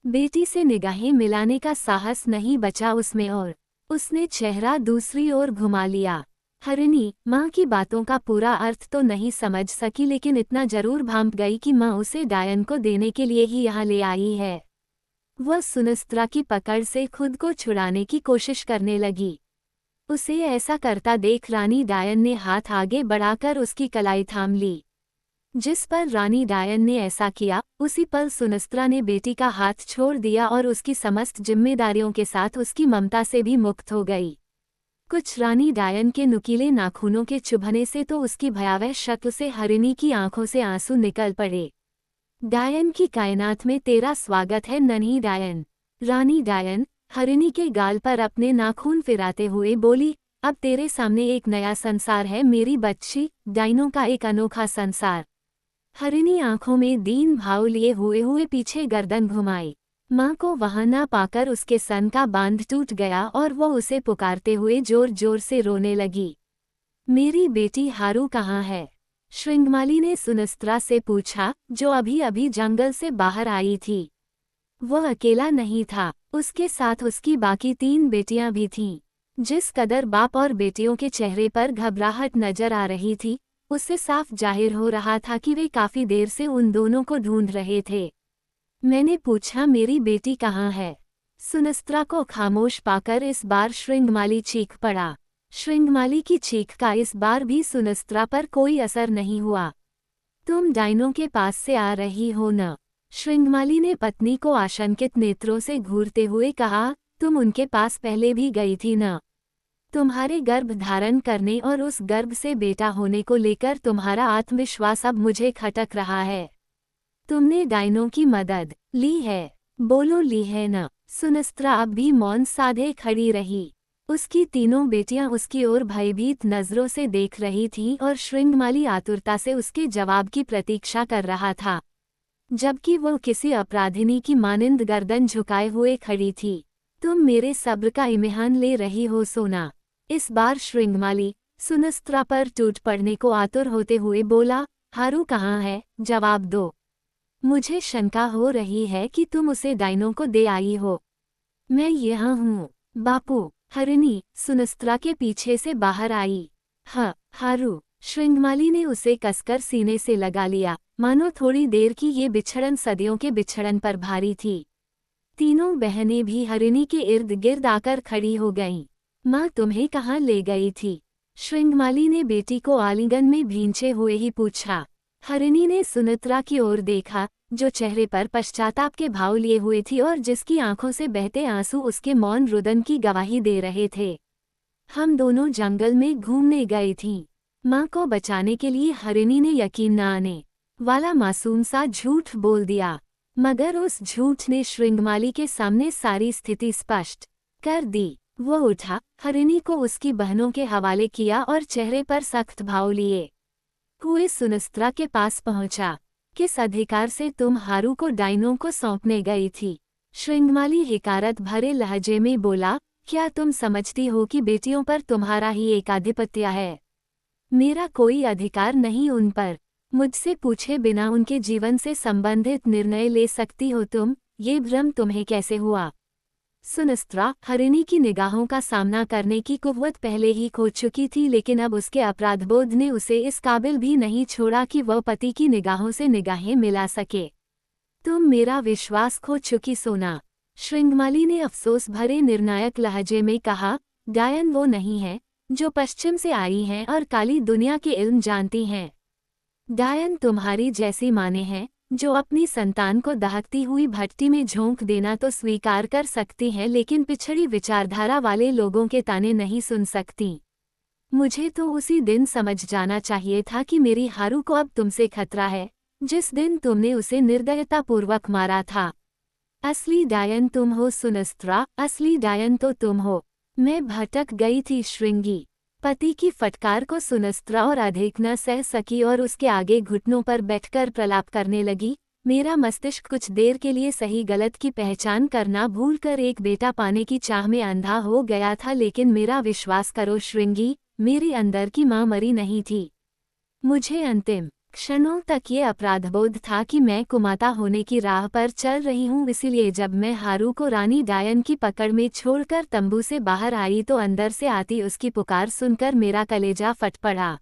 बेटी से निगाहें मिलाने का साहस नहीं बचा उसमें और उसने चेहरा दूसरी ओर घुमा लिया। हरिणी माँ की बातों का पूरा अर्थ तो नहीं समझ सकी, लेकिन इतना जरूर भांप गई कि माँ उसे डायन को देने के लिए ही यहाँ ले आई है। वह सुनस्त्रा की पकड़ से खुद को छुड़ाने की कोशिश करने लगी। उसे ऐसा करता देख रानी डायन ने हाथ आगे बढ़ाकर उसकी कलाई थाम ली। जिस पर रानी डायन ने ऐसा किया, उसी पल सुनस्त्रा ने बेटी का हाथ छोड़ दिया और उसकी समस्त जिम्मेदारियों के साथ उसकी ममता से भी मुक्त हो गई। कुछ रानी डायन के नुकीले नाखूनों के चुभने से तो उसकी भयावह शक्ल से हरिणी की आंखों से आंसू निकल पड़े। डायन की कायनात में तेरा स्वागत है नन्ही डायन। रानी डायन हरिणी के गाल पर अपने नाखून फिराते हुए बोली, अब तेरे सामने एक नया संसार है मेरी बच्ची, डायनों का एक अनोखा संसार। हरिणी आंखों में दीन भाव लिए हुए पीछे गर्दन घुमाई। माँ को वहां ना पाकर उसके सन का बांध टूट गया और वो उसे पुकारते हुए जोर जोर से रोने लगी। मेरी बेटी हारू कहाँ है? श्रृंगमाली ने सुनस्त्रा से पूछा, जो अभी अभी जंगल से बाहर आई थी। वह अकेला नहीं था, उसके साथ उसकी बाकी 3 बेटियां भी थीं। जिस कदर बाप और बेटियों के चेहरे पर घबराहट नजर आ रही थी, उससे साफ जाहिर हो रहा था कि वे काफी देर से उन दोनों को ढूंढ रहे थे। मैंने पूछा, मेरी बेटी कहाँ है? सुनस्त्रा को खामोश पाकर इस बार श्रृंगमाली चीख पड़ा। श्रृंगमाली की चीख का इस बार भी सुनस्त्रा पर कोई असर नहीं हुआ। तुम डाइनों के पास से आ रही हो न? श्रृंगमाली ने पत्नी को आशंकित नेत्रों से घूरते हुए कहा, तुम उनके पास पहले भी गई थी न? तुम्हारे गर्भ धारण करने और उस गर्भ से बेटा होने को लेकर तुम्हारा आत्मविश्वास अब मुझे खटक रहा है। तुमने डाइनों की मदद ली है? बोलो, ली है न? सुनस्त्रा अब भी मौन साधे खड़ी रही। उसकी तीनों बेटियां उसकी ओर भयभीत नजरों से देख रही थीं और श्रृंगमाली आतुरता से उसके जवाब की प्रतीक्षा कर रहा था, जबकि वो किसी अपराधिनी की मानिंद गर्दन झुकाए हुए खड़ी थी। तुम मेरे सब्र का इम्तिहान ले रही हो सोना? इस बार श्रृंगमाली सुनस्त्रा पर टूट पड़ने को आतुर होते हुए बोला, हारू कहाँ है? जवाब दो। मुझे शंका हो रही है कि तुम उसे डाइनों को दे आई हो। मैं यहाँ हूँ बापू। हरिणी सुनस्त्रा के पीछे से बाहर आई। हाँ हारू। श्रृंगमाली ने उसे कसकर सीने से लगा लिया, मानो थोड़ी देर की ये बिछड़न सदियों के बिछड़न पर भारी थी। तीनों बहनें भी हरिणी के इर्द गिर्द आकर खड़ी हो गईं। माँ तुम्हें कहाँ ले गई थी? श्रृंगमाली ने बेटी को आलिंगन में भींचे हुए ही पूछा। हरिणी ने सुनस्त्रा की ओर देखा, जो चेहरे पर पश्चाताप के भाव लिए हुए थी और जिसकी आंखों से बहते आंसू उसके मौन रुदन की गवाही दे रहे थे। हम दोनों जंगल में घूमने गई थीं। माँ को बचाने के लिए हरिणी ने यकीन न आने वाला मासूम सा झूठ बोल दिया, मगर उस झूठ ने श्रृंगमाली के सामने सारी स्थिति स्पष्ट कर दी। वो उठा, हरिणी को उसकी बहनों के हवाले किया और चेहरे पर सख्त भाव लिए हुए सुनस्त्रा के पास पहुंचा। किस अधिकार से तुम हारू को डाइनों को सौंपने गई थी? श्रृंगमाली हिकारत भरे लहजे में बोला, क्या तुम समझती हो कि बेटियों पर तुम्हारा ही एकाधिपत्य है? मेरा कोई अधिकार नहीं उन पर। मुझसे पूछे बिना उनके जीवन से संबंधित निर्णय ले सकती हो तुम? ये भ्रम तुम्हें कैसे हुआ? सुनस्त्रा हरिणी की निगाहों का सामना करने की कुव्वत पहले ही खो चुकी थी, लेकिन अब उसके अपराधबोध ने उसे इस काबिल भी नहीं छोड़ा कि वह पति की निगाहों से निगाहें मिला सके। तुम मेरा विश्वास खो चुकी सोना, श्रृंगमाली ने अफसोस भरे निर्णायक लहजे में कहा। डायन वो नहीं है जो पश्चिम से आई हैं और काली दुनिया के इल्म जानती हैं। डायन तुम्हारी जैसी माने हैं, जो अपनी संतान को दहकती हुई भट्टी में झोंक देना तो स्वीकार कर सकती हैं, लेकिन पिछड़ी विचारधारा वाले लोगों के ताने नहीं सुन सकती। मुझे तो उसी दिन समझ जाना चाहिए था कि मेरी हारू को अब तुमसे खतरा है, जिस दिन तुमने उसे निर्दयतापूर्वक मारा था। असली डायन तुम हो सुनस्त्रा, असली डायन तो तुम हो। मैं भटक गई थी श्रृंगी। पति की फटकार को सुनस्त्रा और अधिक न सह सकी और उसके आगे घुटनों पर बैठकर प्रलाप करने लगी। मेरा मस्तिष्क कुछ देर के लिए सही गलत की पहचान करना भूलकर एक बेटा पाने की चाह में अंधा हो गया था, लेकिन मेरा विश्वास करो श्रृंगी, मेरे अंदर की माँ मरी नहीं थी। मुझे अंतिम क्षणों तक ये अपराधबोध था कि मैं कुमाता होने की राह पर चल रही हूँ। इसीलिए जब मैं हारू को रानी डायन की पकड़ में छोड़कर तंबू से बाहर आई तो अंदर से आती उसकी पुकार सुनकर मेरा कलेजा फट पड़ा।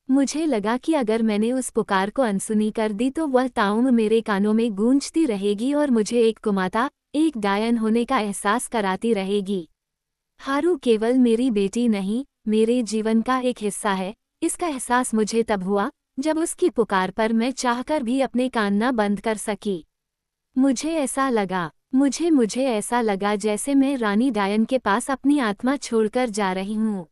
मुझे लगा कि अगर मैंने उस पुकार को अनसुनी कर दी तो वह ताउम्र मेरे कानों में गूंजती रहेगी और मुझे एक कुमाता, एक डायन होने का एहसास कराती रहेगी। हारू केवल मेरी बेटी नहीं, मेरे जीवन का एक हिस्सा है। इसका एहसास मुझे तब हुआ जब उसकी पुकार पर मैं चाहकर भी अपने कान न बंद कर सकी। मुझे ऐसा लगा जैसे मैं रानी डायन के पास अपनी आत्मा छोड़कर जा रही हूँ।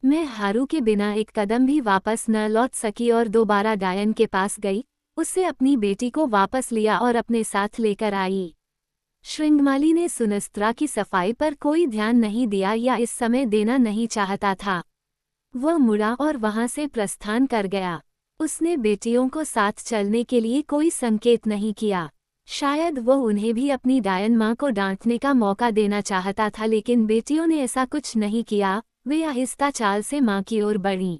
मैं हारू के बिना एक कदम भी वापस न लौट सकी और दोबारा डायन के पास गई, उससे अपनी बेटी को वापस लिया और अपने साथ लेकर आई। श्रृंगमाली ने सुनस्त्रा की सफाई पर कोई ध्यान नहीं दिया या इस समय देना नहीं चाहता था। वह मुड़ा और वहां से प्रस्थान कर गया। उसने बेटियों को साथ चलने के लिए कोई संकेत नहीं किया। शायद वह उन्हें भी अपनी डायन माँ को डांटने का मौका देना चाहता था, लेकिन बेटियों ने ऐसा कुछ नहीं किया। वे आहिस्ता चाल से माँ की ओर बढ़ीं।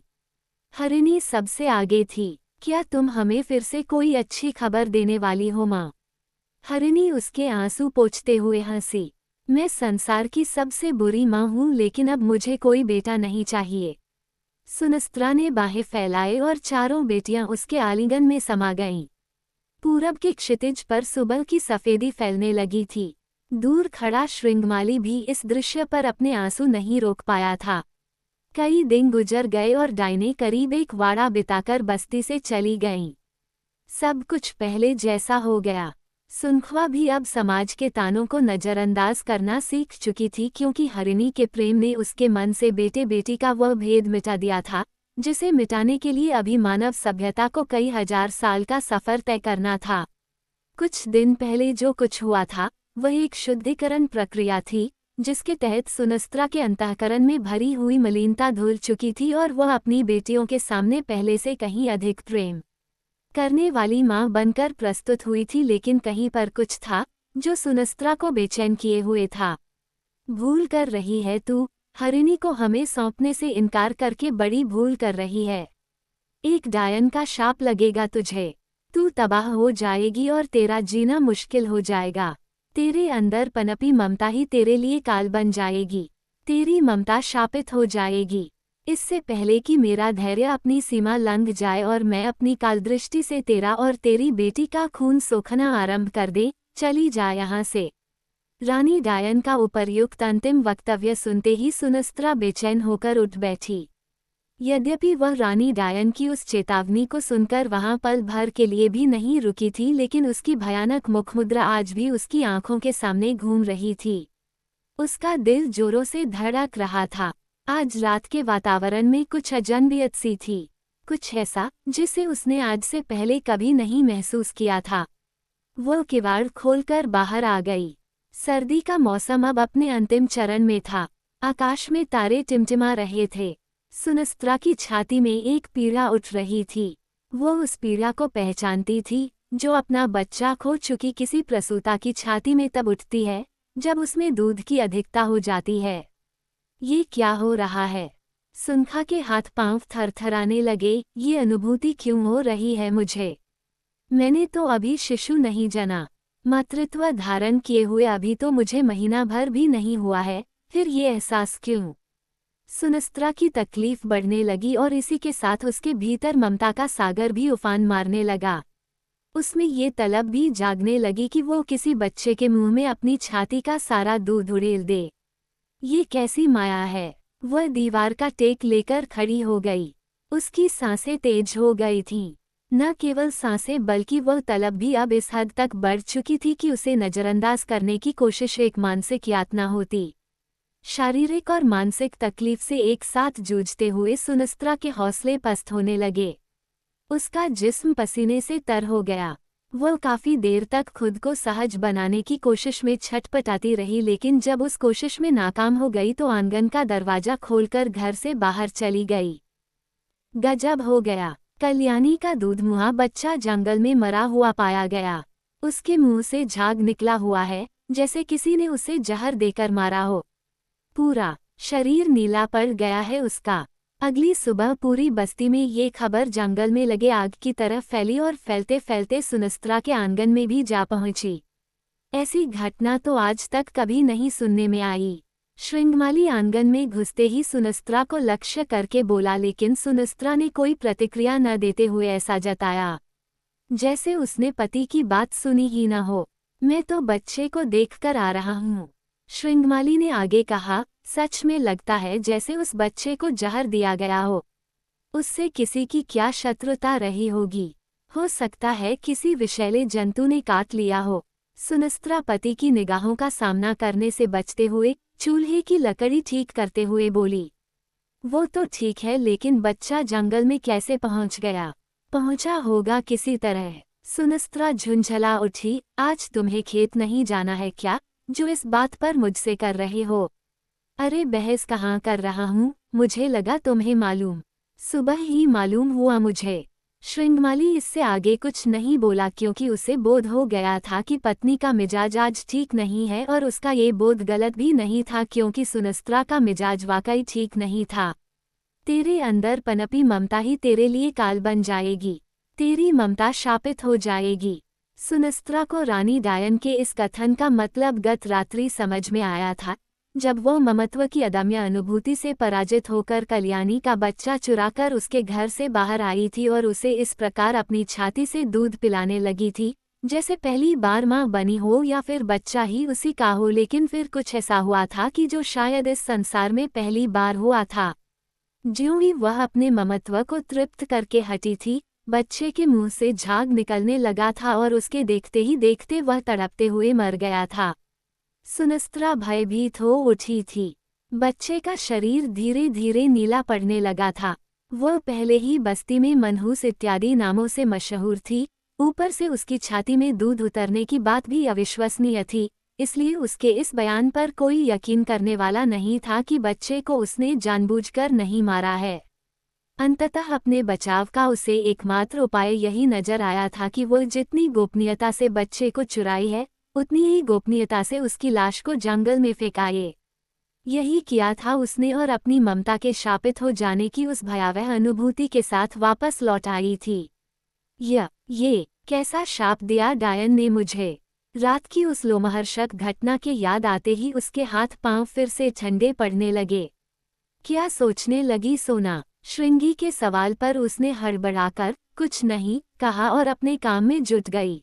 हरिणी सबसे आगे थी। क्या तुम हमें फिर से कोई अच्छी खबर देने वाली हो माँ? हरिणी उसके आंसू पोंछते हुए हंसी। मैं संसार की सबसे बुरी माँ हूँ, लेकिन अब मुझे कोई बेटा नहीं चाहिए। सुनस्त्रा ने बाहें फैलाए और चारों बेटियां उसके आलिंगन में समा गईं। पूरब के क्षितिज पर सुबह की सफेदी फैलने लगी थी। दूर खड़ा श्रृंगमाली भी इस दृश्य पर अपने आंसू नहीं रोक पाया था। कई दिन गुजर गए और डाइने करीब एक वाड़ा बिताकर बस्ती से चली गईं। सब कुछ पहले जैसा हो गया। सुनख्वा भी अब समाज के तानों को नजरअंदाज करना सीख चुकी थी, क्योंकि हरिणी के प्रेम ने उसके मन से बेटे बेटी का वह भेद मिटा दिया था जिसे मिटाने के लिए अभी मानव सभ्यता को कई हजार साल का सफर तय करना था। कुछ दिन पहले जो कुछ हुआ था वह एक शुद्धिकरण प्रक्रिया थी, जिसके तहत सुनस्त्रा के अंतःकरण में भरी हुई मलिनता धुल चुकी थी और वह अपनी बेटियों के सामने पहले से कहीं अधिक प्रेम करने वाली माँ बनकर प्रस्तुत हुई थी। लेकिन कहीं पर कुछ था जो सुनस्त्रा को बेचैन किए हुए था। भूल कर रही है तू, हरिणी को हमें सौंपने से इनकार करके बड़ी भूल कर रही है। एक डायन का शाप लगेगा तुझे। तू तबाह हो जाएगी और तेरा जीना मुश्किल हो जाएगा। तेरे अंदर पनपी ममता ही तेरे लिए काल बन जाएगी। तेरी ममता शापित हो जाएगी। इससे पहले कि मेरा धैर्य अपनी सीमा लंघ जाए और मैं अपनी कालदृष्टि से तेरा और तेरी बेटी का खून सोखना आरंभ कर दे, चली जा यहाँ से। रानी डायन का उपर्युक्त अंतिम वक्तव्य सुनते ही सुनस्त्रा बेचैन होकर उठ बैठी। यद्यपि वह रानी डायन की उस चेतावनी को सुनकर वहां पल भर के लिए भी नहीं रुकी थी, लेकिन उसकी भयानक मुखमुद्रा आज भी उसकी आंखों के सामने घूम रही थी। उसका दिल जोरों से धड़क रहा था। आज रात के वातावरण में कुछ अजनबियत सी थी, कुछ ऐसा जिसे उसने आज से पहले कभी नहीं महसूस किया था। वह किवाड़ खोलकर बाहर आ गई। सर्दी का मौसम अब अपने अंतिम चरण में था। आकाश में तारे टिमटिमा रहे थे। सुनस्त्रा की छाती में एक पीड़ा उठ रही थी। वह उस पीड़ा को पहचानती थी जो अपना बच्चा खो चुकी किसी प्रसूता की छाती में तब उठती है जब उसमें दूध की अधिकता हो जाती है। ये क्या हो रहा है? सुनखा के हाथ पांव थरथराने लगे। ये अनुभूति क्यों हो रही है मुझे? मैंने तो अभी शिशु नहीं जना। मातृत्व धारण किए हुए अभी तो मुझे महीना भर भी नहीं हुआ है, फिर ये एहसास क्यों? सुनस्त्रा की तकलीफ बढ़ने लगी और इसी के साथ उसके भीतर ममता का सागर भी उफान मारने लगा। उसमें ये तलब भी जागने लगी कि वो किसी बच्चे के मुंह में अपनी छाती का सारा दूध उड़ेल दे। ये कैसी माया है? वह दीवार का टेक लेकर खड़ी हो गई। उसकी सांसें तेज हो गई थीं। न केवल सांसें बल्कि वह तलब भी अब इस हद तक बढ़ चुकी थी कि उसे नजरअंदाज करने की कोशिश एक मानसिक यातना होती। शारीरिक और मानसिक तकलीफ से एक साथ जूझते हुए सुनस्त्रा के हौसले पस्त होने लगे। उसका जिस्म पसीने से तर हो गया। वह काफी देर तक खुद को सहज बनाने की कोशिश में छटपटाती रही, लेकिन जब उस कोशिश में नाकाम हो गई तो आंगन का दरवाजा खोलकर घर से बाहर चली गई। गजब हो गया। कल्याणी का दूधमुहा बच्चा जंगल में मरा हुआ पाया गया। उसके मुंह से झाग निकला हुआ है जैसे किसी ने उसे जहर देकर मारा हो। पूरा शरीर नीला पड़ गया है उसका। अगली सुबह पूरी बस्ती में ये खबर जंगल में लगे आग की तरफ फैली और फैलते फैलते सुनस्त्रा के आंगन में भी जा पहुंची। ऐसी घटना तो आज तक कभी नहीं सुनने में आई। श्रृंगमाली आंगन में घुसते ही सुनस्त्रा को लक्ष्य करके बोला, लेकिन सुनस्त्रा ने कोई प्रतिक्रिया न देते हुए ऐसा जताया जैसे उसने पति की बात सुनी ही न हो। मैं तो बच्चे को देखकर आ रहा हूँ। श्रृंगमाली ने आगे कहा, सच में लगता है जैसे उस बच्चे को जहर दिया गया हो। उससे किसी की क्या शत्रुता रही होगी? हो सकता है किसी विषैले जंतु ने काट लिया हो। सुनस्त्रा पति की निगाहों का सामना करने से बचते हुए चूल्हे की लकड़ी ठीक करते हुए बोली, वो तो ठीक है, लेकिन बच्चा जंगल में कैसे पहुंच गया? पहुंचा होगा किसी तरह। सुनस्त्रा झुंझला उठी, आज तुम्हें खेत नहीं जाना है क्या, जो इस बात पर मुझसे कर रहे हो? अरे बहस कहाँ कर रहा हूँ, मुझे लगा तुम्हें मालूम। सुबह ही मालूम हुआ मुझे। श्रृंगमाली इससे आगे कुछ नहीं बोला, क्योंकि उसे बोध हो गया था कि पत्नी का मिजाज आज ठीक नहीं है, और उसका ये बोध गलत भी नहीं था, क्योंकि सुनस्त्रा का मिजाज वाकई ठीक नहीं था। तेरे अंदर पनपी ममता ही तेरे लिए काल बन जाएगी। तेरी ममता शापित हो जाएगी। सुनस्त्रा को रानी डायन के इस कथन का मतलब गत रात्रि समझ में आया था, जब वह ममत्व की अदम्य अनुभूति से पराजित होकर कल्याणी का बच्चा चुराकर उसके घर से बाहर आई थी और उसे इस प्रकार अपनी छाती से दूध पिलाने लगी थी, जैसे पहली बार माँ बनी हो या फिर बच्चा ही उसी का हो। लेकिन फिर कुछ ऐसा हुआ था कि जो शायद इस संसार में पहली बार हुआ था। ज्यों ही वह अपने ममत्व को तृप्त करके हटी थी, बच्चे के मुंह से झाग निकलने लगा था और उसके देखते ही देखते वह तड़पते हुए मर गया था। सुनस्त्रा भयभीत हो उठी थी। बच्चे का शरीर धीरे धीरे नीला पड़ने लगा था। वह पहले ही बस्ती में मनहूस इत्यादि नामों से मशहूर थी, ऊपर से उसकी छाती में दूध उतरने की बात भी अविश्वसनीय थी, इसलिए उसके इस बयान पर कोई यकीन करने वाला नहीं था कि बच्चे को उसने जानबूझकर नहीं मारा है। अंततः अपने बचाव का उसे एकमात्र उपाय यही नजर आया था कि वो जितनी गोपनीयता से बच्चे को चुराई है, उतनी ही गोपनीयता से उसकी लाश को जंगल में फेंकाए। यही किया था उसने और अपनी ममता के शापित हो जाने की उस भयावह अनुभूति के साथ वापस लौट आई थी। ये कैसा शाप दिया डायन ने मुझे। रात की उस लोमहर्षक घटना के याद आते ही उसके हाथ पांव फिर से ठंडे पड़ने लगे। क्या सोचने लगी सोना? श्रृंगी के सवाल पर उसने हड़बड़ाकर कुछ नहीं कहा और अपने काम में जुट गई।